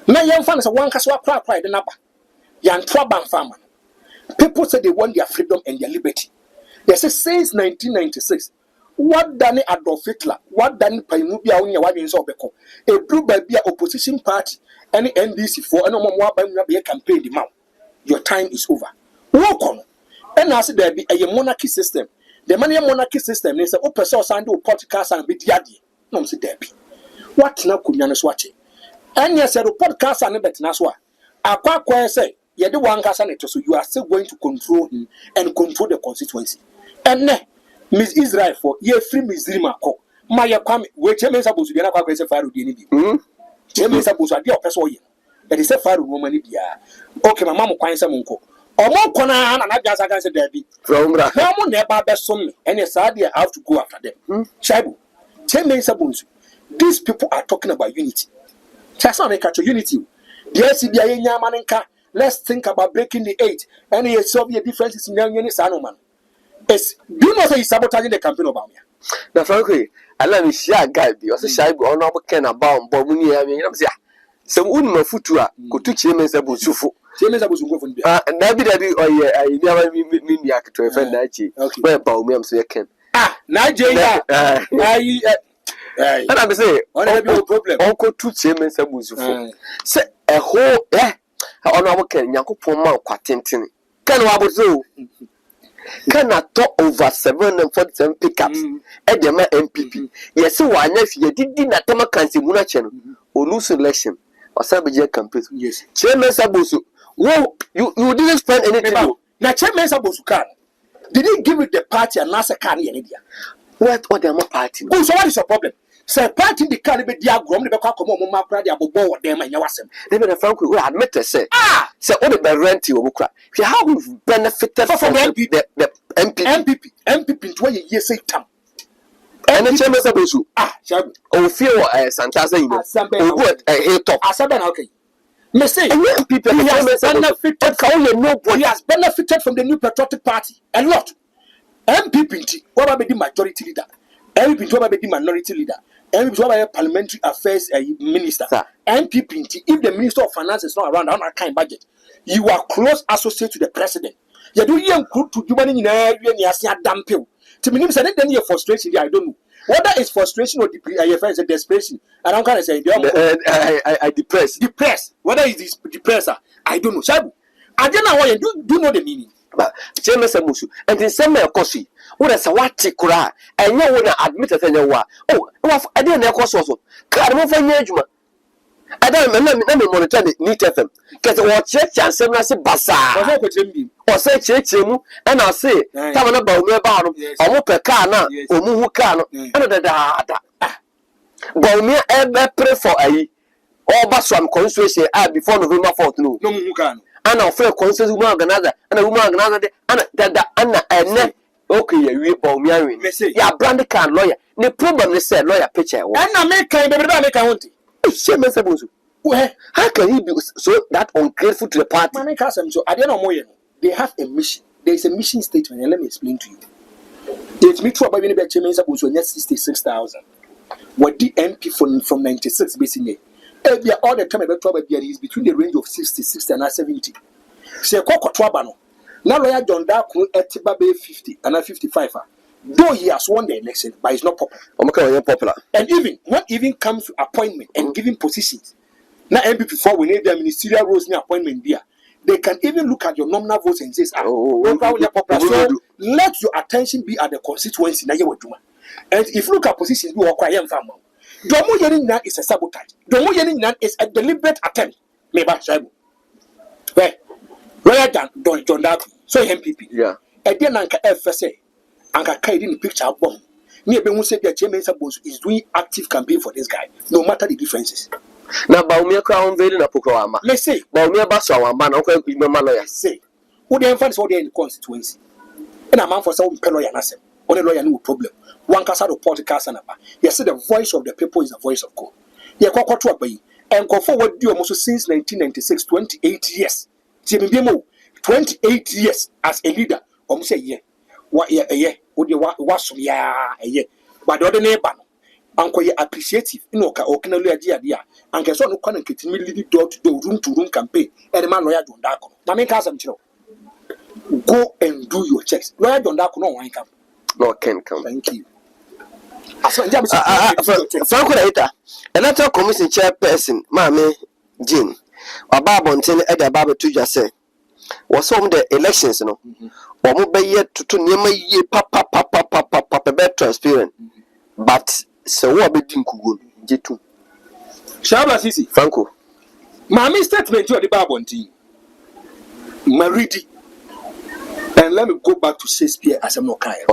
Now, young fans are one castle cry the number. Young Traban farmer. People say they want their freedom and their liberty. They say since 1996, what Danny Adolf Hitler, what Danny Paimubia on your wife in Sobeko, a blue baby opposition party, any NDC for any more by a campaign demand. Your time is over. Walk on. And I said there be a monarchy system. The money monarchy system is a open source and do podcast and be diadi. No, say there be. What now could you watch it? And yes, the podcast and bet Naswa. A quack say, you do one cast and so you are still going to control him and control the constituency. And Miss Israel for ye free Miss Rimako. Maya Kwame, which James supposed to be a quack fire with the James supposed to be a person. That is a fire woman. Okay, my mom finds some uncle. Or more corner and I just against the Debbie. From Ramon never best me, and yes, I have to go after them. Shabu, 10 minutes abunzu. These people are talking about unity. That's not make a unity. The SCBA Yamanenka, let's think about breaking the 8. And you solve the differences in young units, Anoman. Yes, do you know say he's sabotaging the campaign about me? Now, frankly, I let me share a guy because a shy or no can about Bobuni. I mean, some woman futua go to Chairman Sabusufu. Chairman Sabusufu, and Nabi, oh, yeah, I never mean the actor to offend Naji. Where about me, I'm saying, Nigeria. And I'm saying, no problem. Uncle two Chairman Sabusufu. Say a whole, honorable Ken Yaku Poma Quatintin. Can Wabuzo? Can I talk over 747 pickups at the MPP? Yes, so I know if you did not tell my country, channel or lose election or Sabaja campaign. Yes, Chairman Sabusu. Whoa, you didn't spend anything. Now, Chairman Sabusu can. Did he give it the party and NASA can in India? What other party? Oh, so what is your problem? Say, party the caliber diagram, the Bacaco Mama, the Abobo, them and Yawasem. They made a frank who admit to say, so only by rent you, how we've benefited from the MPP 20 years say time. And the Chairman Sabusu, oh, feel Santaza, what a hilltop. I said, okay. May say, people has benefited, he has benefited from the new patriotic party a lot. MPP, what about the majority leader? MPP, what about the minority leader? MPP, what about parliamentary affairs minister? MPP, if the minister of finance is not around, on a kind budget, you are close associate to the president. You do young group to do money in area and you see a damn pill. To me, then your frustration, I don't know. Whether it's frustration or desperation, I don't kind of say I depressed. Depressed. Whether it's depressed, I don't know. Shabu, I don't know why you do know the meaning. But James Samusu, and in some coffee, what is a what cry? And you want to admit that you are. Oh, I didn't know also. Can't move for Yajuma. I don't remember monitor the neat FM. Because what church and seven as a bazaar. Or say church, and I'll say, come on about me about or whoop a car now, or move car, and the Baumia ever pray for a or Basram constituency before November 4th. No, Mukan. And our friend constituency woman organizer, and a woman organizer, and that okay, you Baumia. Yeah, Brandy can lawyer. The problem is said lawyer picture. And I make a county. How can he be so that ungrateful to the party? So I don't know. They have a mission. There is a mission statement, and let me explain to you. It's me trouble when the chairman supposed to 66,000. What the MP from 96 basically. All the time about trouble is between the range of 60 and 70. Say Coco Trabano. Now lawyer John Dark at 50 and 55. Though he has won the election, but it's not popular. And when even comes to appointment and giving positions, now MP before we need their ministerial roles in appointment there, they can even look at your nominal votes and say, so let your attention be at the constituency. And if you look at positions, you are quite young farmer. Domo Yenin is a sabotage. Domo Yenin is a deliberate attempt. Maybe Where? Lawyer John Darko. So MPP. Yeah. And then Anka FSA. Anka Kai didn't picture bomb. Me be say that Kyerematen is doing active campaign for this guy, no matter the differences. Now, Baumia Crown Vale na Pokrama. Let's say, Baumia Basawa, man, okay, remember lawyer. Say, who the infants all there in the constituency. And a man for some lawyer and only lawyer no problem. One cast of podcast and you see the voice of the people is the voice of God. You go to a bay and go forward do almost since 1996, 28 years. 28 years as a leader. Say, yeah. What yeah, would you was yeah, but the other neighbor, uncle, appreciative, occasionally idea, and guess what? No can continue leading door to door, room to room campaign, and the man lawyer John Darko. Mammy Casam, go and do your checks. Lawyer John Darko, no one come. No, can come. Thank you. Franco Later, Electoral Commission chairperson, Mammy Jean, or Barbontin at the Barber to just say, was some the elections, you know. Or mobile yet to near my ye papa better transparent. But so what be doing Kugun, Jitu. Shaba Sisi, Franco. Mammy statement to the Barbontin. Maridi. And let me go back to Shakespeare as a Mokai.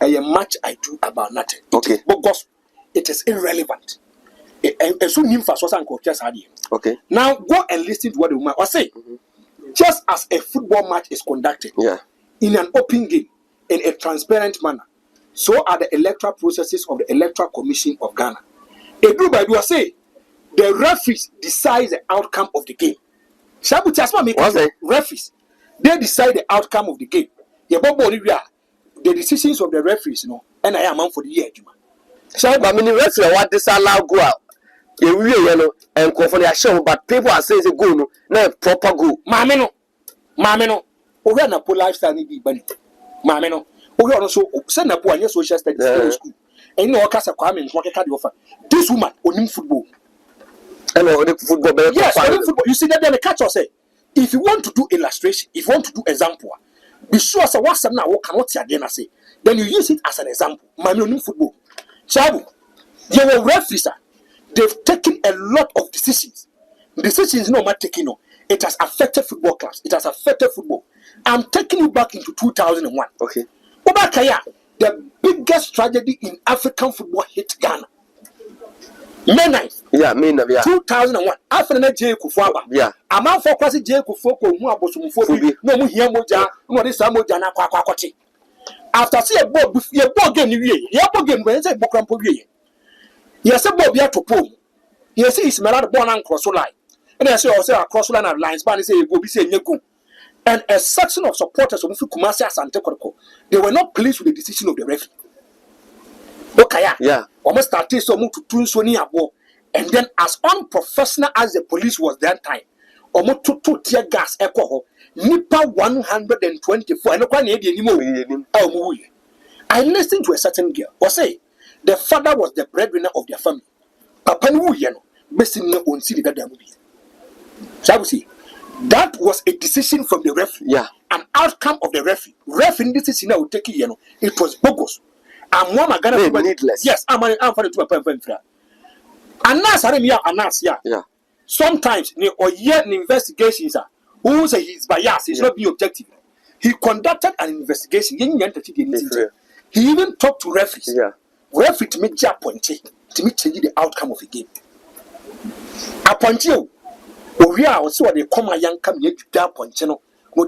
I am much I do about nothing. Okay. Because it is irrelevant. And so Nimfa was just okay. Now go and listen to what the woman was saying. Just as a football match is conducted in an open game in a transparent manner, so are the electoral processes of the Electoral Commission of Ghana. A group by do say the referees decide the outcome of the game. Shabu Tasma make referees. They decide the outcome of the game. The decisions of the referees, you know, and I am on for the year. So I mean, the referee what disallow go out. You know, and go for the show, but people are saying go no, not proper go. Mameno, we are not poor lifestyle need be bunny. Mameno, we also send a poor social studies school. And no cast a crime and what a offer. This woman on football. And the football, yes, football. You see that then the catcher say, if you want to do illustration, if you want to do example, be sure so what's now what cannot say. Then you use it as an example. Mameno football. Chabu, you will referees. They've taken a lot of decisions. Decisions no matter taking no. It has affected football clubs. It has affected football. I'm taking you back into 2001. Okay. Obakaya, the biggest tragedy in African football hit Ghana. May 9th. Yeah, 2001. After the J. Kufuaba. Yeah. A man for Kwasi J. Kufoko, who are Bosumfobi, no Muhiamoja, no Samoja, Kwakoti. After see a ball game, you game when it's a Bokrampo. Yes, a Bob Yatopo. Yes, it's Melad born and cross line. And I say, also a cross line of lines, but I say, you go be saying, and a section of supporters of Kumasi and Tekoko, they were not pleased with the decision of the referee. Okay, yeah. Almost started so move to Tunsoni Abo, and then as unprofessional as the police was that time, almost to tear gas alcohol, Nipa 124. I listened to a certain girl, or say, the father was the breadwinner of their family. Papa Nuyano, basing on city that there would be. Shall we see? That was a decision from the referee. Yeah. An outcome of the referee. Referee decision now take it, it was bogus. I'm one gonna be needless. Yes, I'm for the 2.5. Anas, Anas, yeah. Sometimes, or yet investigations are who say he's biased, he's not being objective. He conducted an investigation. He even talked to referees. Yeah. Referee to make Japonte to make change the outcome of the game. Aponte, we are also they come a young come here to Japonte. No,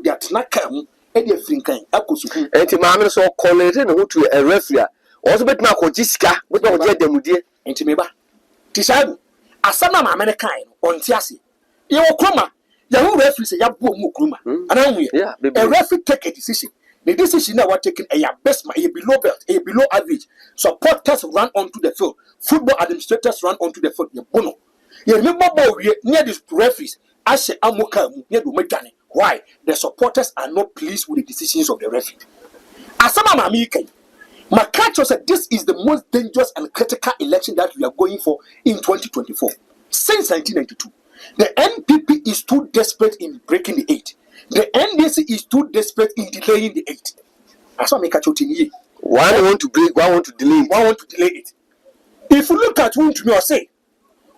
they are not come. Eddie Frinkan, Akusu. And to Mamma so call it to a referee. Also, but now Jiska, but not get them with you. And to me, Tishabu, Asana American on Tiasi. You will come. Your referee say, Yabu Mukruma. And a referee take a decision. The decision now was taken a best, a below belt, a below average. Supporters run onto the field. Football administrators run onto the field. You remember near these referees, I say, near the Medani. Why? The supporters are not pleased with the decisions of the referee. Asama Mamika, Makacho said this is the most dangerous and critical election that we are going for in 2024. Since 1992, the NPP is too desperate in breaking the 8. The NDC is too desperate in delaying the 8. That's what Makacho one want to break, one want to delay it. One want to delay it. If you look at whom to me or say,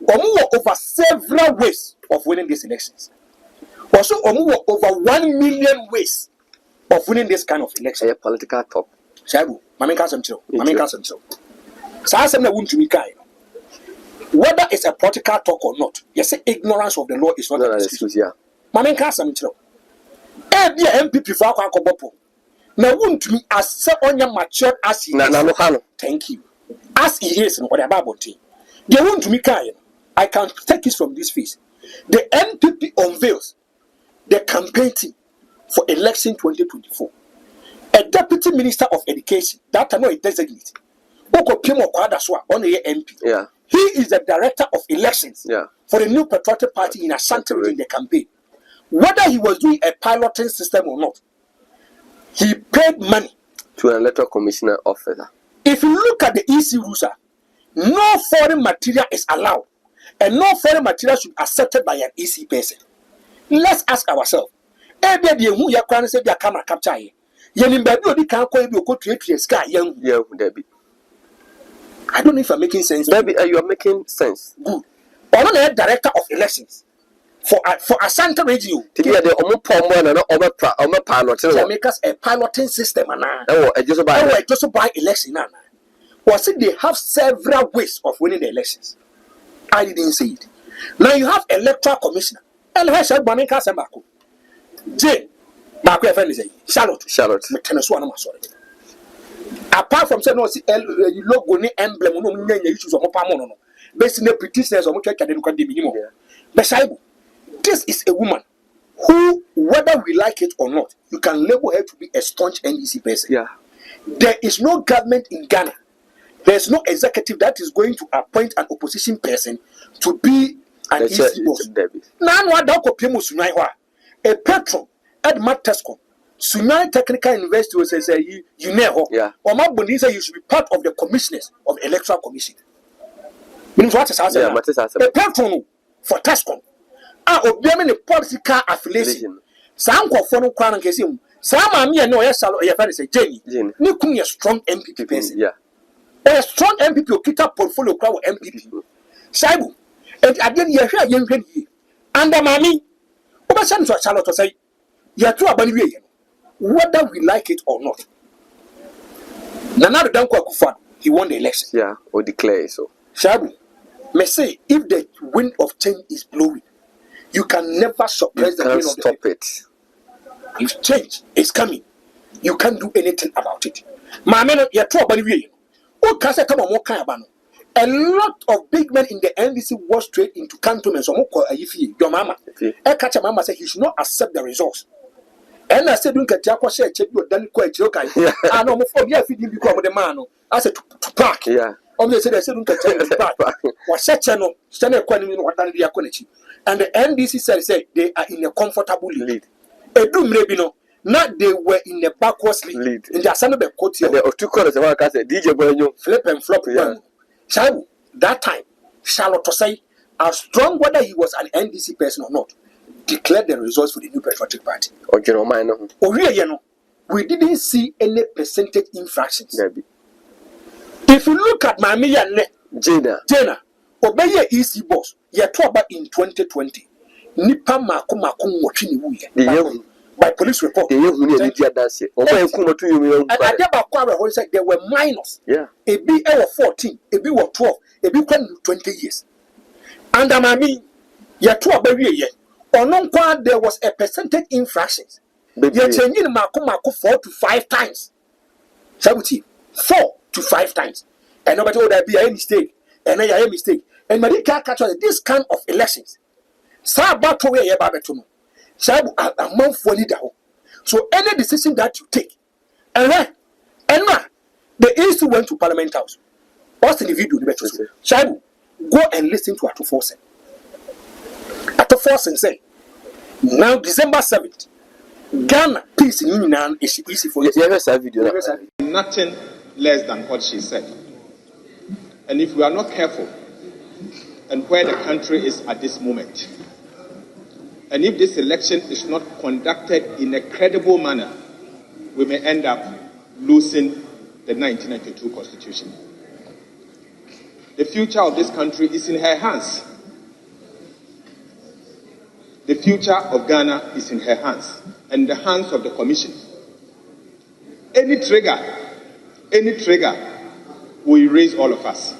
over several ways of winning these elections. Also, over 1 million ways of winning this kind of election. A political talk. Shaibu, Mami Kasamcho, Mami Kasamcho. Sasana won't be kind. Whether it's a political talk or not, you say ignorance of the law is not an excuse. Yeah. Mami Kasamcho. Be MPP for Akakobopo. Now, won't me as so on your matured as he is. Thank you. As he is, and what about him? They won't me kind. I can take this from this face. The MPP unveils the campaign team for election 2024. A deputy minister of education, that I know is designated. On the MP. Yeah. He is the director of elections for the new patriotic party in Ashanti region in the campaign. Whether he was doing a piloting system or not, he paid money to an electoral commissioner officer. If you look at the EC rules, no foreign material is allowed, and no foreign material should be accepted by an EC person. Let's ask ourselves. Who you can say camera capture here? I don't know if I'm making sense. Maybe you are making sense. Good. I'm a director of elections for Ashanti region. Together, make us a piloting system. Just by election. Was it they have several ways of winning the elections? I didn't say it. Now you have electoral commissioner. Jane, Charlotte. Apart from saying no, logo ni emblem no nyanya issues of no. Basically petitioners or this is a woman who, whether we like it or not, you can label her to be a staunch NDC person. Yeah. There is no government in Ghana. There's no executive that is going to appoint an opposition person to be an EC boss. A patron at Matesco, Sunai Technical University was say you know, or Mabuni say you should be part of the commissioners of the Electoral Commission. Means what is a patron for Tascom. Obeying a political affiliation. Some of phone crown and Casim. Some are me and no, yes, your friend say Jenny. You can be a strong MPP person. Yeah. A strong MPP will keep up portfolio crowd MPP. Saibu, and I didn't hear young and the mammy. Obasan to Charlotte say, you're too abandoned. Whether we like it or not. Nana Akufo, he won the election. Yeah, or declare so. Shabu, may say if the wind of change is blowing, you can never suppress the wind of the stop it. If change is coming, you can't do anything about it. My man, you're too abandoned. A lot of big men in the NDC was straight into cantonments. Your mama, catch a mama said he should not accept the results. And I said, don't get your share, check your done quite okay. I know for you if you become the man. I said to park. Yeah. Obviously, I said, don't get your park. Was such a no, stand a quantity what done the equality. And the NDC said they are in a comfortable lead. A do maybe no. Not they were in the backwards lead. In the assembly court, there are 2 quarters of our castle. DJ Bueno flip and flop. So that time, Charlotte say, as strong whether he was an NDC person or not, declared the results for the new patriotic party. Or you know, mine. We didn't see any percentage infractions. If you look at my million Jena, obey your EC boss, you talk about in 2020. Nipa makum watching you by police report. And there were minors. Yeah. A B were 14, a B were 12, a B 20 years. And I mean, you talk about there was a percentage infractions. You're changing Maku 4 to 5 times. 4 to 5 times. And nobody would be a mistake. And I a mistake. And Marika catch this kind of elections. Sabato way Babetono. Sabu a month for leader. So any decision that you take, and the issue went to Parliament House. What's the video? Sabu, go and listen to Akufo Addo'S and say, now December 7th, Ghana peace in Union is easy for you. Nothing less than what she said. And if we are not careful, and where the country is at this moment, and if this election is not conducted in a credible manner, we may end up losing the 1992 Constitution. The future of this country is in her hands. The future of Ghana is in her hands and the hands of the Commission. Any trigger will erase all of us.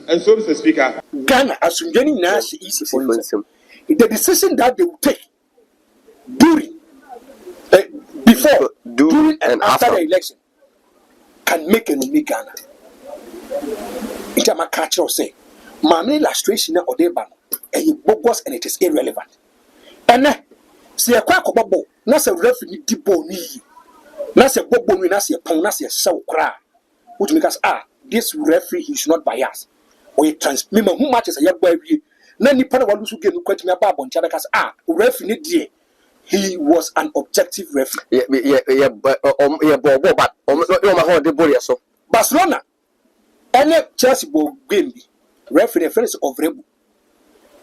And so, Mr. Speaker, Ghana, as Sunjani Nash is for instance, the decision that they will take during, before, during and after the election can make and make Ghana. It's a culture say, Mammy illustration or they ban a bogus and it is irrelevant. And see a quack of bubble, not a referee deep bone, not a bobo, not a pound, not a so cry, which makes us this referee is not biased. Or it transmit who matches a young boy. None of the who get question about Bonchakas referee. He was an objective referee. But Barcelona, any Chelsea will game referee friends of Rebu.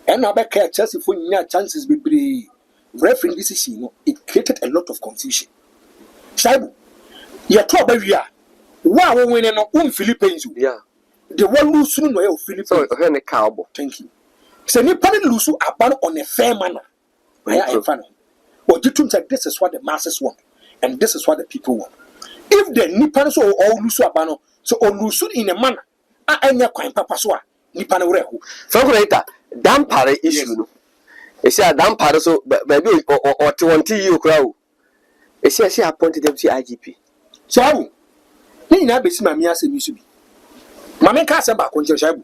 And I bet Chelsea for near chances be referee decision. It created a lot of confusion. Shaibu, you're trouble. Wow, when you're Philippines, yeah. The one who soon know Philippines. So, cowboy. Thank you. So, you can't lose a ban on a fair manner. I am funny. Or you think that this is what the masses want, and this is what the people want. If the Nippans or all lose a banner, so all lose in a manner, I am not quite papa swa, Nippan Rehu. So, later, Dampare issue. It's a Dampare, so baby or 20 you crow. It's a she appointed them to IGP. So, he now be my mias and used to be. Mamma Casa back on your shabu.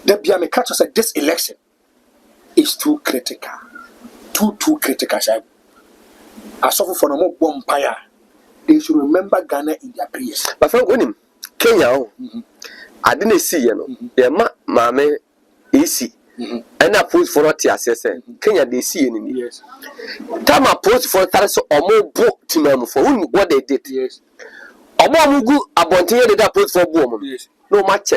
The B0MB catches at this election is too critical. Too critical, shabu. I suffer for no more bonfire. They should remember Ghana in their prayers. But from winning Kenya, I didn't see you know. The mamma easy. And I post for what I said. Kenya, they see in yes. Time I post for that or more book to them for what they did. Yes. Omomugu abontiye de post for boom. Yes. No match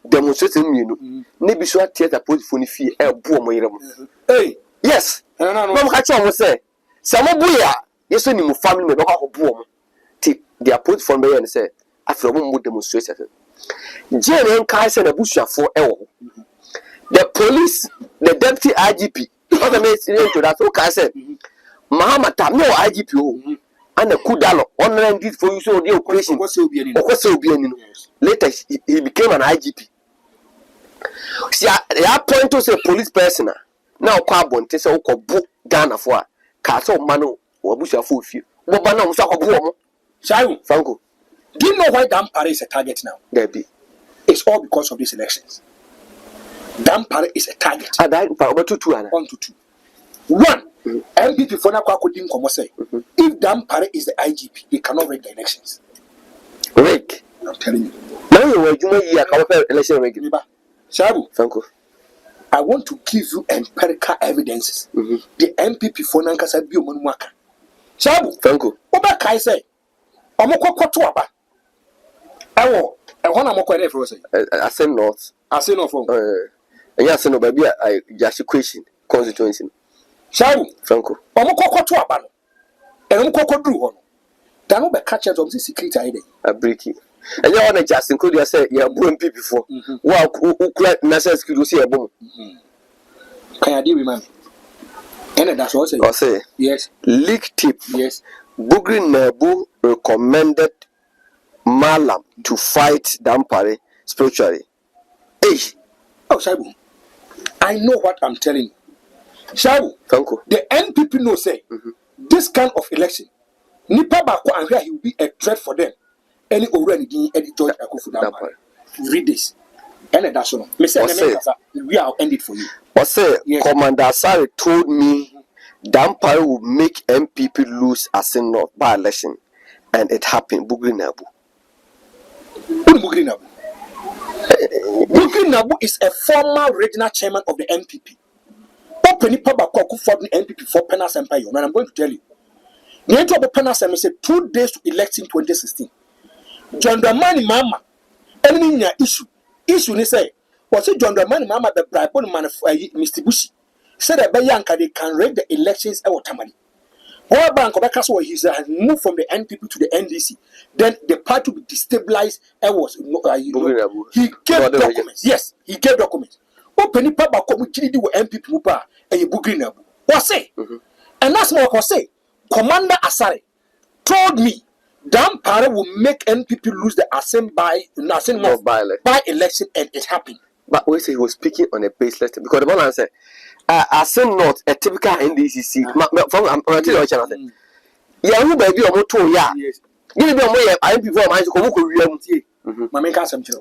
demonstrating you know. Maybe so theater post for fee e boom yirem. Hey, yes. No catch on say. Some boya, yes when you family me go boom. Ti their post for me and say after one demonstration. Jane and Kaisen abusha for ewo. The police, the deputy IGP, other mates to that okay said Muhammad no IGP and a kudalo online did for you so the operation later he became an IGP. See I point to say police person now carbon to say book Ghana for castle mano or busha for few. But no Shaibu Franco. Do you know why Dampare is a target now? There be. It's all because of these elections. Dampare is a target. I died for 1 to 2. 1 to 2. 1. MPP for now say if Dampare is the IGP, they cannot rig the elections. Rig? I'm telling you. Now you were election rig. Shabu, Franco. I want to give you empirical evidences. The MPP for Nankasa B0MB. Shabu, Franco. Oba Kai say, Omoko to Aba. I want to mock for say. I say not. I say no from. Yes, no, baby, I just question constituency. Shabu, Franco. Omoko to Aba. And Omoko do one. Then we catch us of the secret idea. A breaking. And you want to just include yourself, you have B0MB before. Wow, who national security see a bomb. Can I deal with man? And that's what I say. Yes. Leak tip. Yes. Bugri Nebu recommended Malam to fight Dampare spiritually. Hey. Oh, Shaibu. I know what I'm telling you. Shaibu. Thank you. The NPP know say this kind of election, Nipa Bako and here he will be a threat for them. Any already any George Akufo Addo'S. Read this. And that's all. We are end it for you. But say Commander Asare told me Dampare will make MPP lose a single by election, and it happened. Bugri Nabu. Bugri Nabu. Bugri Nabu is a former regional chairman of the NPP. Open Nipa Bako Akufo the NPP for Penas Empire, and I'm going to tell you. The end of the Penas Empire said 2 days to election 2016. John Dramani Mama, any issue they say, was it John Dramani Mama the bribe man Mr. Bushi said that Bayanka they can rig the elections automatically. World Bank of Akaso he has moved from the NPP to the NDC. Then the party will be destabilized. He gave documents. Yes, he gave documents. Open Nipa Bako Mukidi with NPP Mupa and Bugri Nabu. Was say, and that's more was say. Commander Asare told me Dampare will make NPP lose the by election, and it happened. But we say he was speaking on a baseless because the one answer, Assam not a typical NDCC. From I'm telling you, Jonathan. Yeah, who baby or motor? Yeah, you know, I before my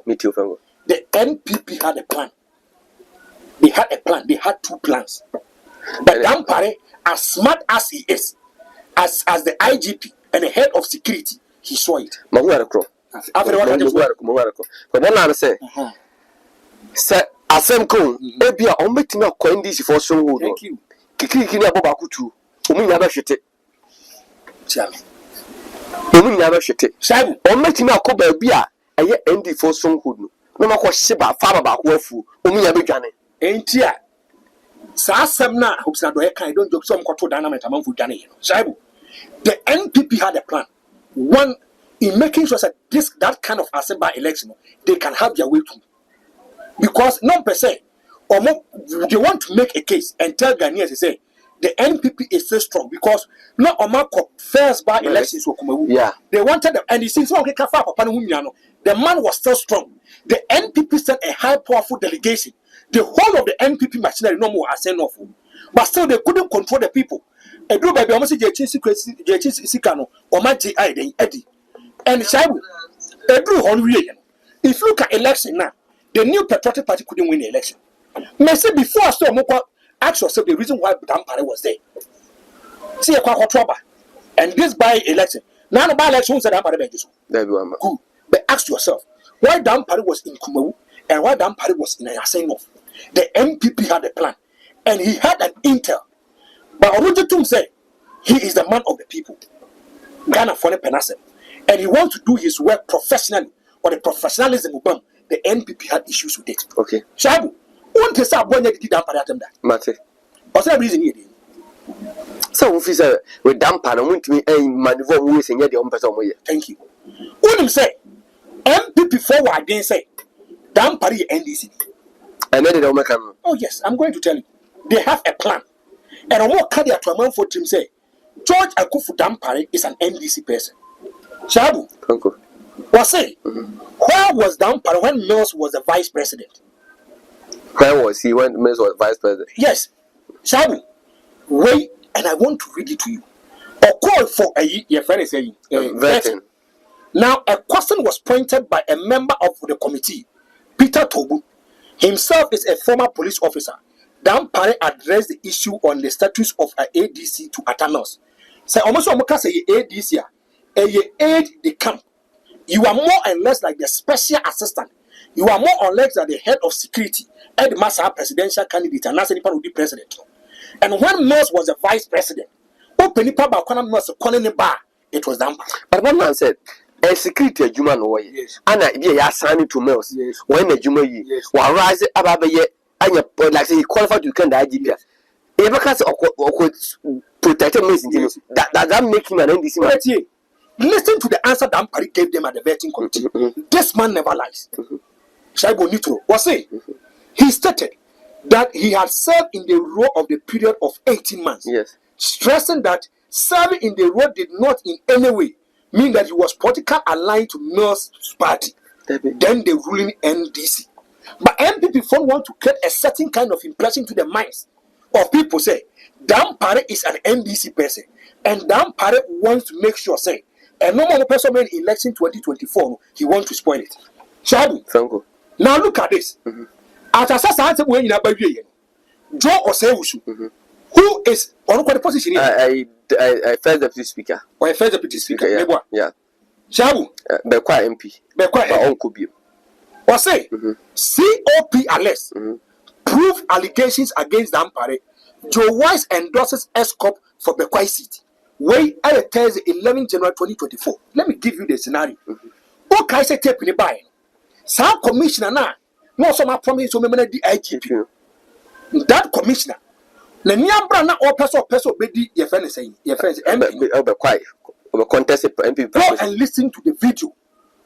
me too. The NPP had a plan. They had a plan. They had two plans. But Dampare, as smart as he is, as the IGP and the head of security, he saw it. Mahuarako. After what I just but one answer. Sir, Assam Kong, Ebia, on making a coin this for so good. Thank you. Kiki Abakutu, whom never shit it. Whom never shit it. Sam, on making a cover beer, a year ended for some good. No matter what Shiba, Farmer about Wolfu, whom you have done. Ain't ya? Samna, hopes that I don't joke some control dynamite among Fujani. Shaibu, the NPP had a plan. One, in making sure that that kind of Assembly election, they can have their way through. Because non per se, or more, they want to make a case and tell Ghanaians to say the NPP is so strong because not Omako first by elections will come. Yeah, they wanted them, and it seems okay. The man was still strong. The NPP sent a high powerful delegation. The whole of the NPP machinery no more are sent off, but still they couldn't control the people. A group by almost Sikano or Manti Eddie and Shaibu. A group on if you look at election now. The new Patriotic Party couldn't win the election. Messi before I saw Moko ask yourself the reason why Dampare was there. See a quack trouble. And this by election. Now the by election said Dampare by this one. Good. But ask yourself why Dampare was in Kumawu and why Dampare was in Ayasenov. The MPP had a plan and he had an intel. But Orojetum said he is the man of the people. Ghana for the Penasem. And he wants to do his work professionally or the professionalism of them. The NPP had issues with it. Okay. Shabu, won't you say when you did Dampare at them? Mate. What's that reason here? So, if you with Dampare, I want to be a maneuver ways and yet the own person. Thank you. Wouldn't say MPP forward didn't say Dampare NDC. And then they don't make Oh, yes, I'm going to tell you. They have a plan. And I'm more cardiac to a man for him say George Akufo Dampare is an NDC person. Shabu. Uncle. Was say, where was Dampare when Mills was the vice president? Where was he when Mills was vice president? Yes. Shabu, wait, and I want to read it to you. Or call for your friend is saying, vetting. Now, a question was pointed by a member of the committee, Peter Tobu. Himself is a former police officer. Dampare addressed the issue on the status of an ADC to Atanos. Say, almost say ADC, a aide de camp. You are more and less like the special assistant. You are more or less like the head of security, and the master presidential candidate, and that's anyone will be president. And when Mills was the vice president, it was Dampare. But one man said, a security a human way. Yes. And I be assigned to Mills. Yes. When a human ye, Yes. while rise about a year, and you like he qualified to become the IGP. Because of protected Mills, that make him an NDC man. Listen to the answer Dampare gave them at the vetting committee. This man never lies. Shaibu Nitro was saying he stated that he had served in the role of the period of 18 months. Yes. Stressing that serving in the role did not in any way mean that he was politically aligned to Mills' party. Then the ruling NDC. But MPP want to create a certain kind of impression to the minds of people say Dampare is an NDC person. And Dampare wants to make sure say and no more person in election 2024, he wants to spoil it. Shabu. Now look at this. At a when you are Joe Osewusu, who is on what position? I first deputy speaker. Or a first deputy speaker. Yeah. Shabu. Bekwa MP. Bekwa Uncle Bill. Or say COPLS prove allegations against Dampare. Joe Wise endorses ESCOP for Bekwa seat. Way at Thursday, 11 January 2024. Let me give you the scenario. Okay, say tape in the buy. Some commissioner now, no some promise to remember the IGP. That commissioner, the Niambra na all person be your friend saying, your friends, MP quiet. Contested MP. Go and listen to the video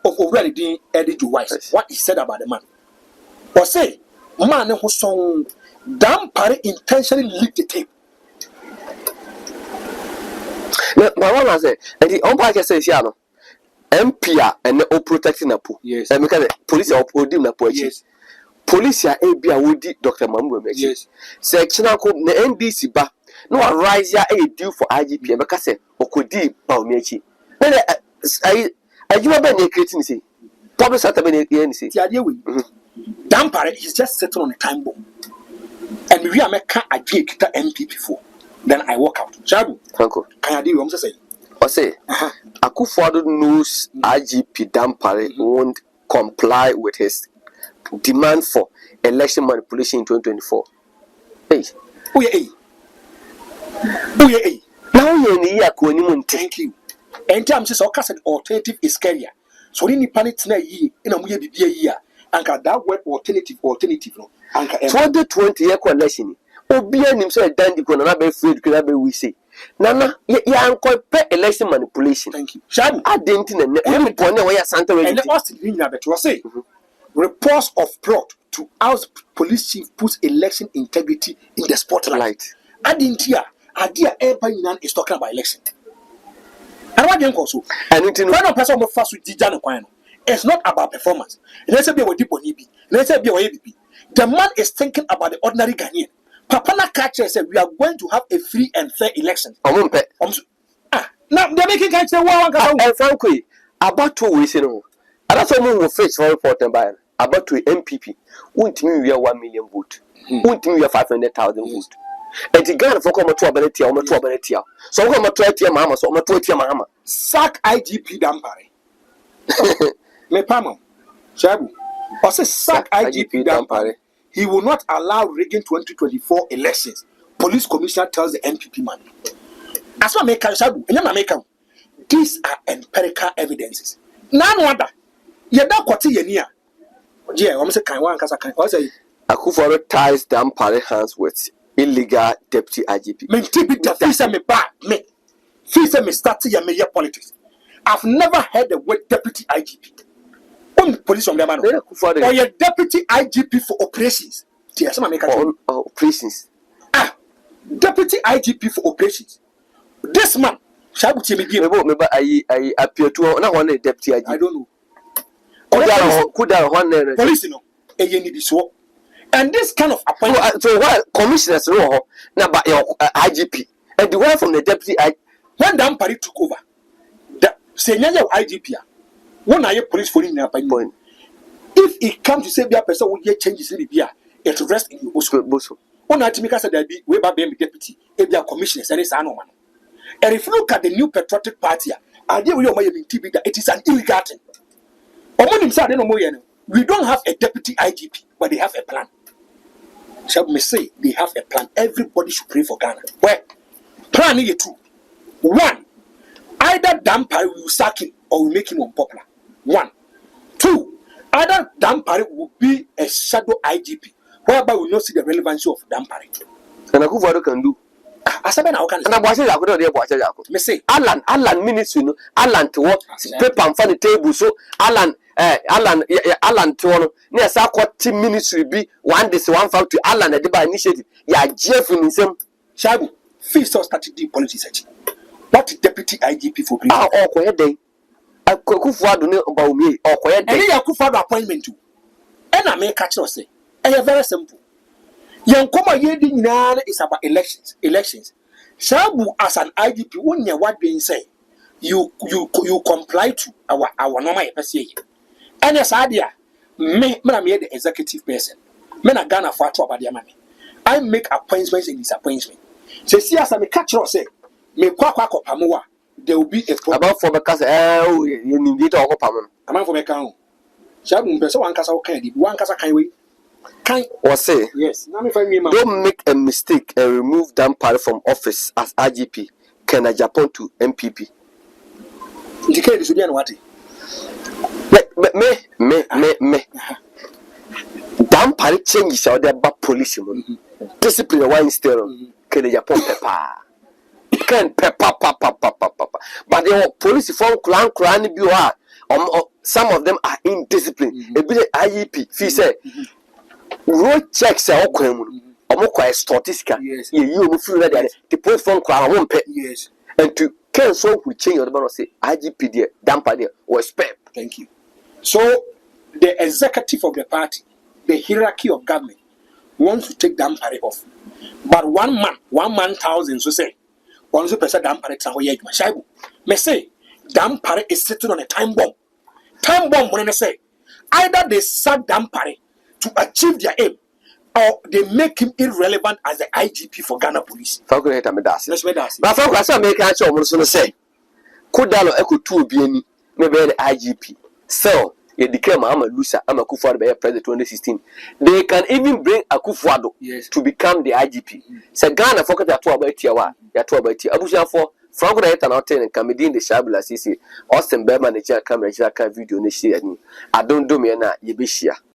of already Eddie Wise. What he said about the man. Or say, man who song Dampare intentionally leaked the tape. My one say, and the umpire says, Yano, MPA and the protecting a pool. Yes. And because police are holding a pool. Yes. Police are a beer would Dr. Mambo. Yes. Section of the NDC ba. No arise ya a due for IGP because Okudi Paumechi. Then I you have been creating say. Public Saturday ANC. The idea we Dampare is just settled on a time bomb. And we are making a gig to MP before. Then I walk out. Shabu. Uncle. Can I do what I'm saying? Or say, Akufo Addo'S knows Igp Dampare won't comply with his demand for election manipulation in 2024. Hey. Oh, yeah. Oh, yeah. Now you're in the year. Thank you. And time says, alternative is scarier. So, any panic tonight, in a year, and that word alternative, no. 2020 year election. Obian himself done the corner be free to we say. Nana, ya uncle pay election manipulation. Thank you. Shabu, I didn't know every point where Santa and the Austin that was say reports of plot to house police chief puts election integrity in the spotlight. I didn't hear. Idea everyone is talking about election. And what you also? And it's no person of fast with Dijano Kwano. It's not about performance. Let's say what people need. Let's say what ABP. The man is thinking about the ordinary Ghanaian. Papana Catcher said we are going to have a free and fair election. Now they're making catch and frankly, about 2 weeks in all. And that's all we face for reporting by about to MPP. Won't mean we are 1 million vote. Won't mean we are 500,000 vote. And the Ghana for come to ability or to ability. So I'm going to try to Mama, so I'm going to try Mama. Sack Igp Dampare. Me Pamo. Shabu. Or say sack Igp Dampare. He will not allow rigging 2024 elections. Police commissioner tells the MPP man. As what make Shabu, and these are empirical evidences. None wonder. You don't got it near. Yeah, I'm saying, I say, Akufo ties Dampare hands with illegal deputy IGP. Me tibi the fisa me ba me. Fisa me start ya me politics. I've never heard the word deputy IGP. Police from the man. Or your deputy IGP for operations. Operations. Deputy IGP for operations. This man, shall I appear to not one deputy IGP. I don't know. Could have one police, no. And this kind of appointment. So why commissioners know now by your IGP and the one from the deputy IGP when Dampare took over, the senior IGP. When I police for in point. If it comes to say be a person who get changes in the beer, it will rest in your bosom. One night, because there be way by being deputy, if they are commissioners, and it's an man. And if you look at the new patriotic party, I deal with your money in TV that it is an illegal thing. We don't have a deputy IGP, but they have a plan. Shall we say they have a plan? Everybody should pray for Ghana. Well, plan is two. One, either Dampare will sack him or will make him unpopular. 1, 2. Either Dampare will be a shadow IGP, whereby we will not see the relevancy of Dampare. And Akufo Addo can do. And I'm watching that. Me say, Alan ministry, no, Alan to what paper and funny table. So Alan to one near Sakwati ministry be one this 1 5 to Alan at the initiative. Yeah, Jeff in himself. Shabu, first started the politics. What deputy IGP for quiet day. Akufo Addo about me or quiet day. And then Akufo Addo appointment too. And I make catch us say, and very simple. Young Koma Yedin is about elections. Shabu as an IGP, when you what being say, you comply to our normal PCA. And yes, idea, me the executive person. Men are Ghana for about their money. I make appointments in disappointment. So see as I may catch us say, me kwa pamoa. There will be a problem. About for because you need to go pamon. Among for me count. Shabu person one kasa okay, one kasa can we? Can or say yes. Now me find me don't make a mistake and remove Dampare from office as IGP. Can a Japan to MPP? Indicate this again what? Me. Dampare changes out there back police. Discipline one still. Can a Japan pepper? Can pepper. But the police from clan some of them are indisciplined. A bit IEP fee say road checks are okay. Statistical. Yes. You feel that the police from clan won't pay. Yes. And to Can so we change your banner say IGP Dampare was PEP. Thank you. So the executive of the party, the hierarchy of government, wants to take Dampare off. But one man thousand, so say, one person Dampare Shaibu. May say, Dampare is sitting on a time bomb. Time bomb, when I say, either they sack Dampare to achieve their aim, or they make him irrelevant as the IGP for Ghana Police. Falcon hit me das. Let's make that. But Falcon, I make a show on say, could Dalo Echo 2 be any, maybe the IGP. So, you declare I'm a loser, I'm a Akufo Addo president 2016. They can even bring Akufo Addo to become the IGP. So Ghana focus at 2 about Tiawa, ya 2 about Tia. Abuja for Franco hit an outing and comedy in the Shabla CC. Austin Berman, the chair camera, video, I don't do me and you be share.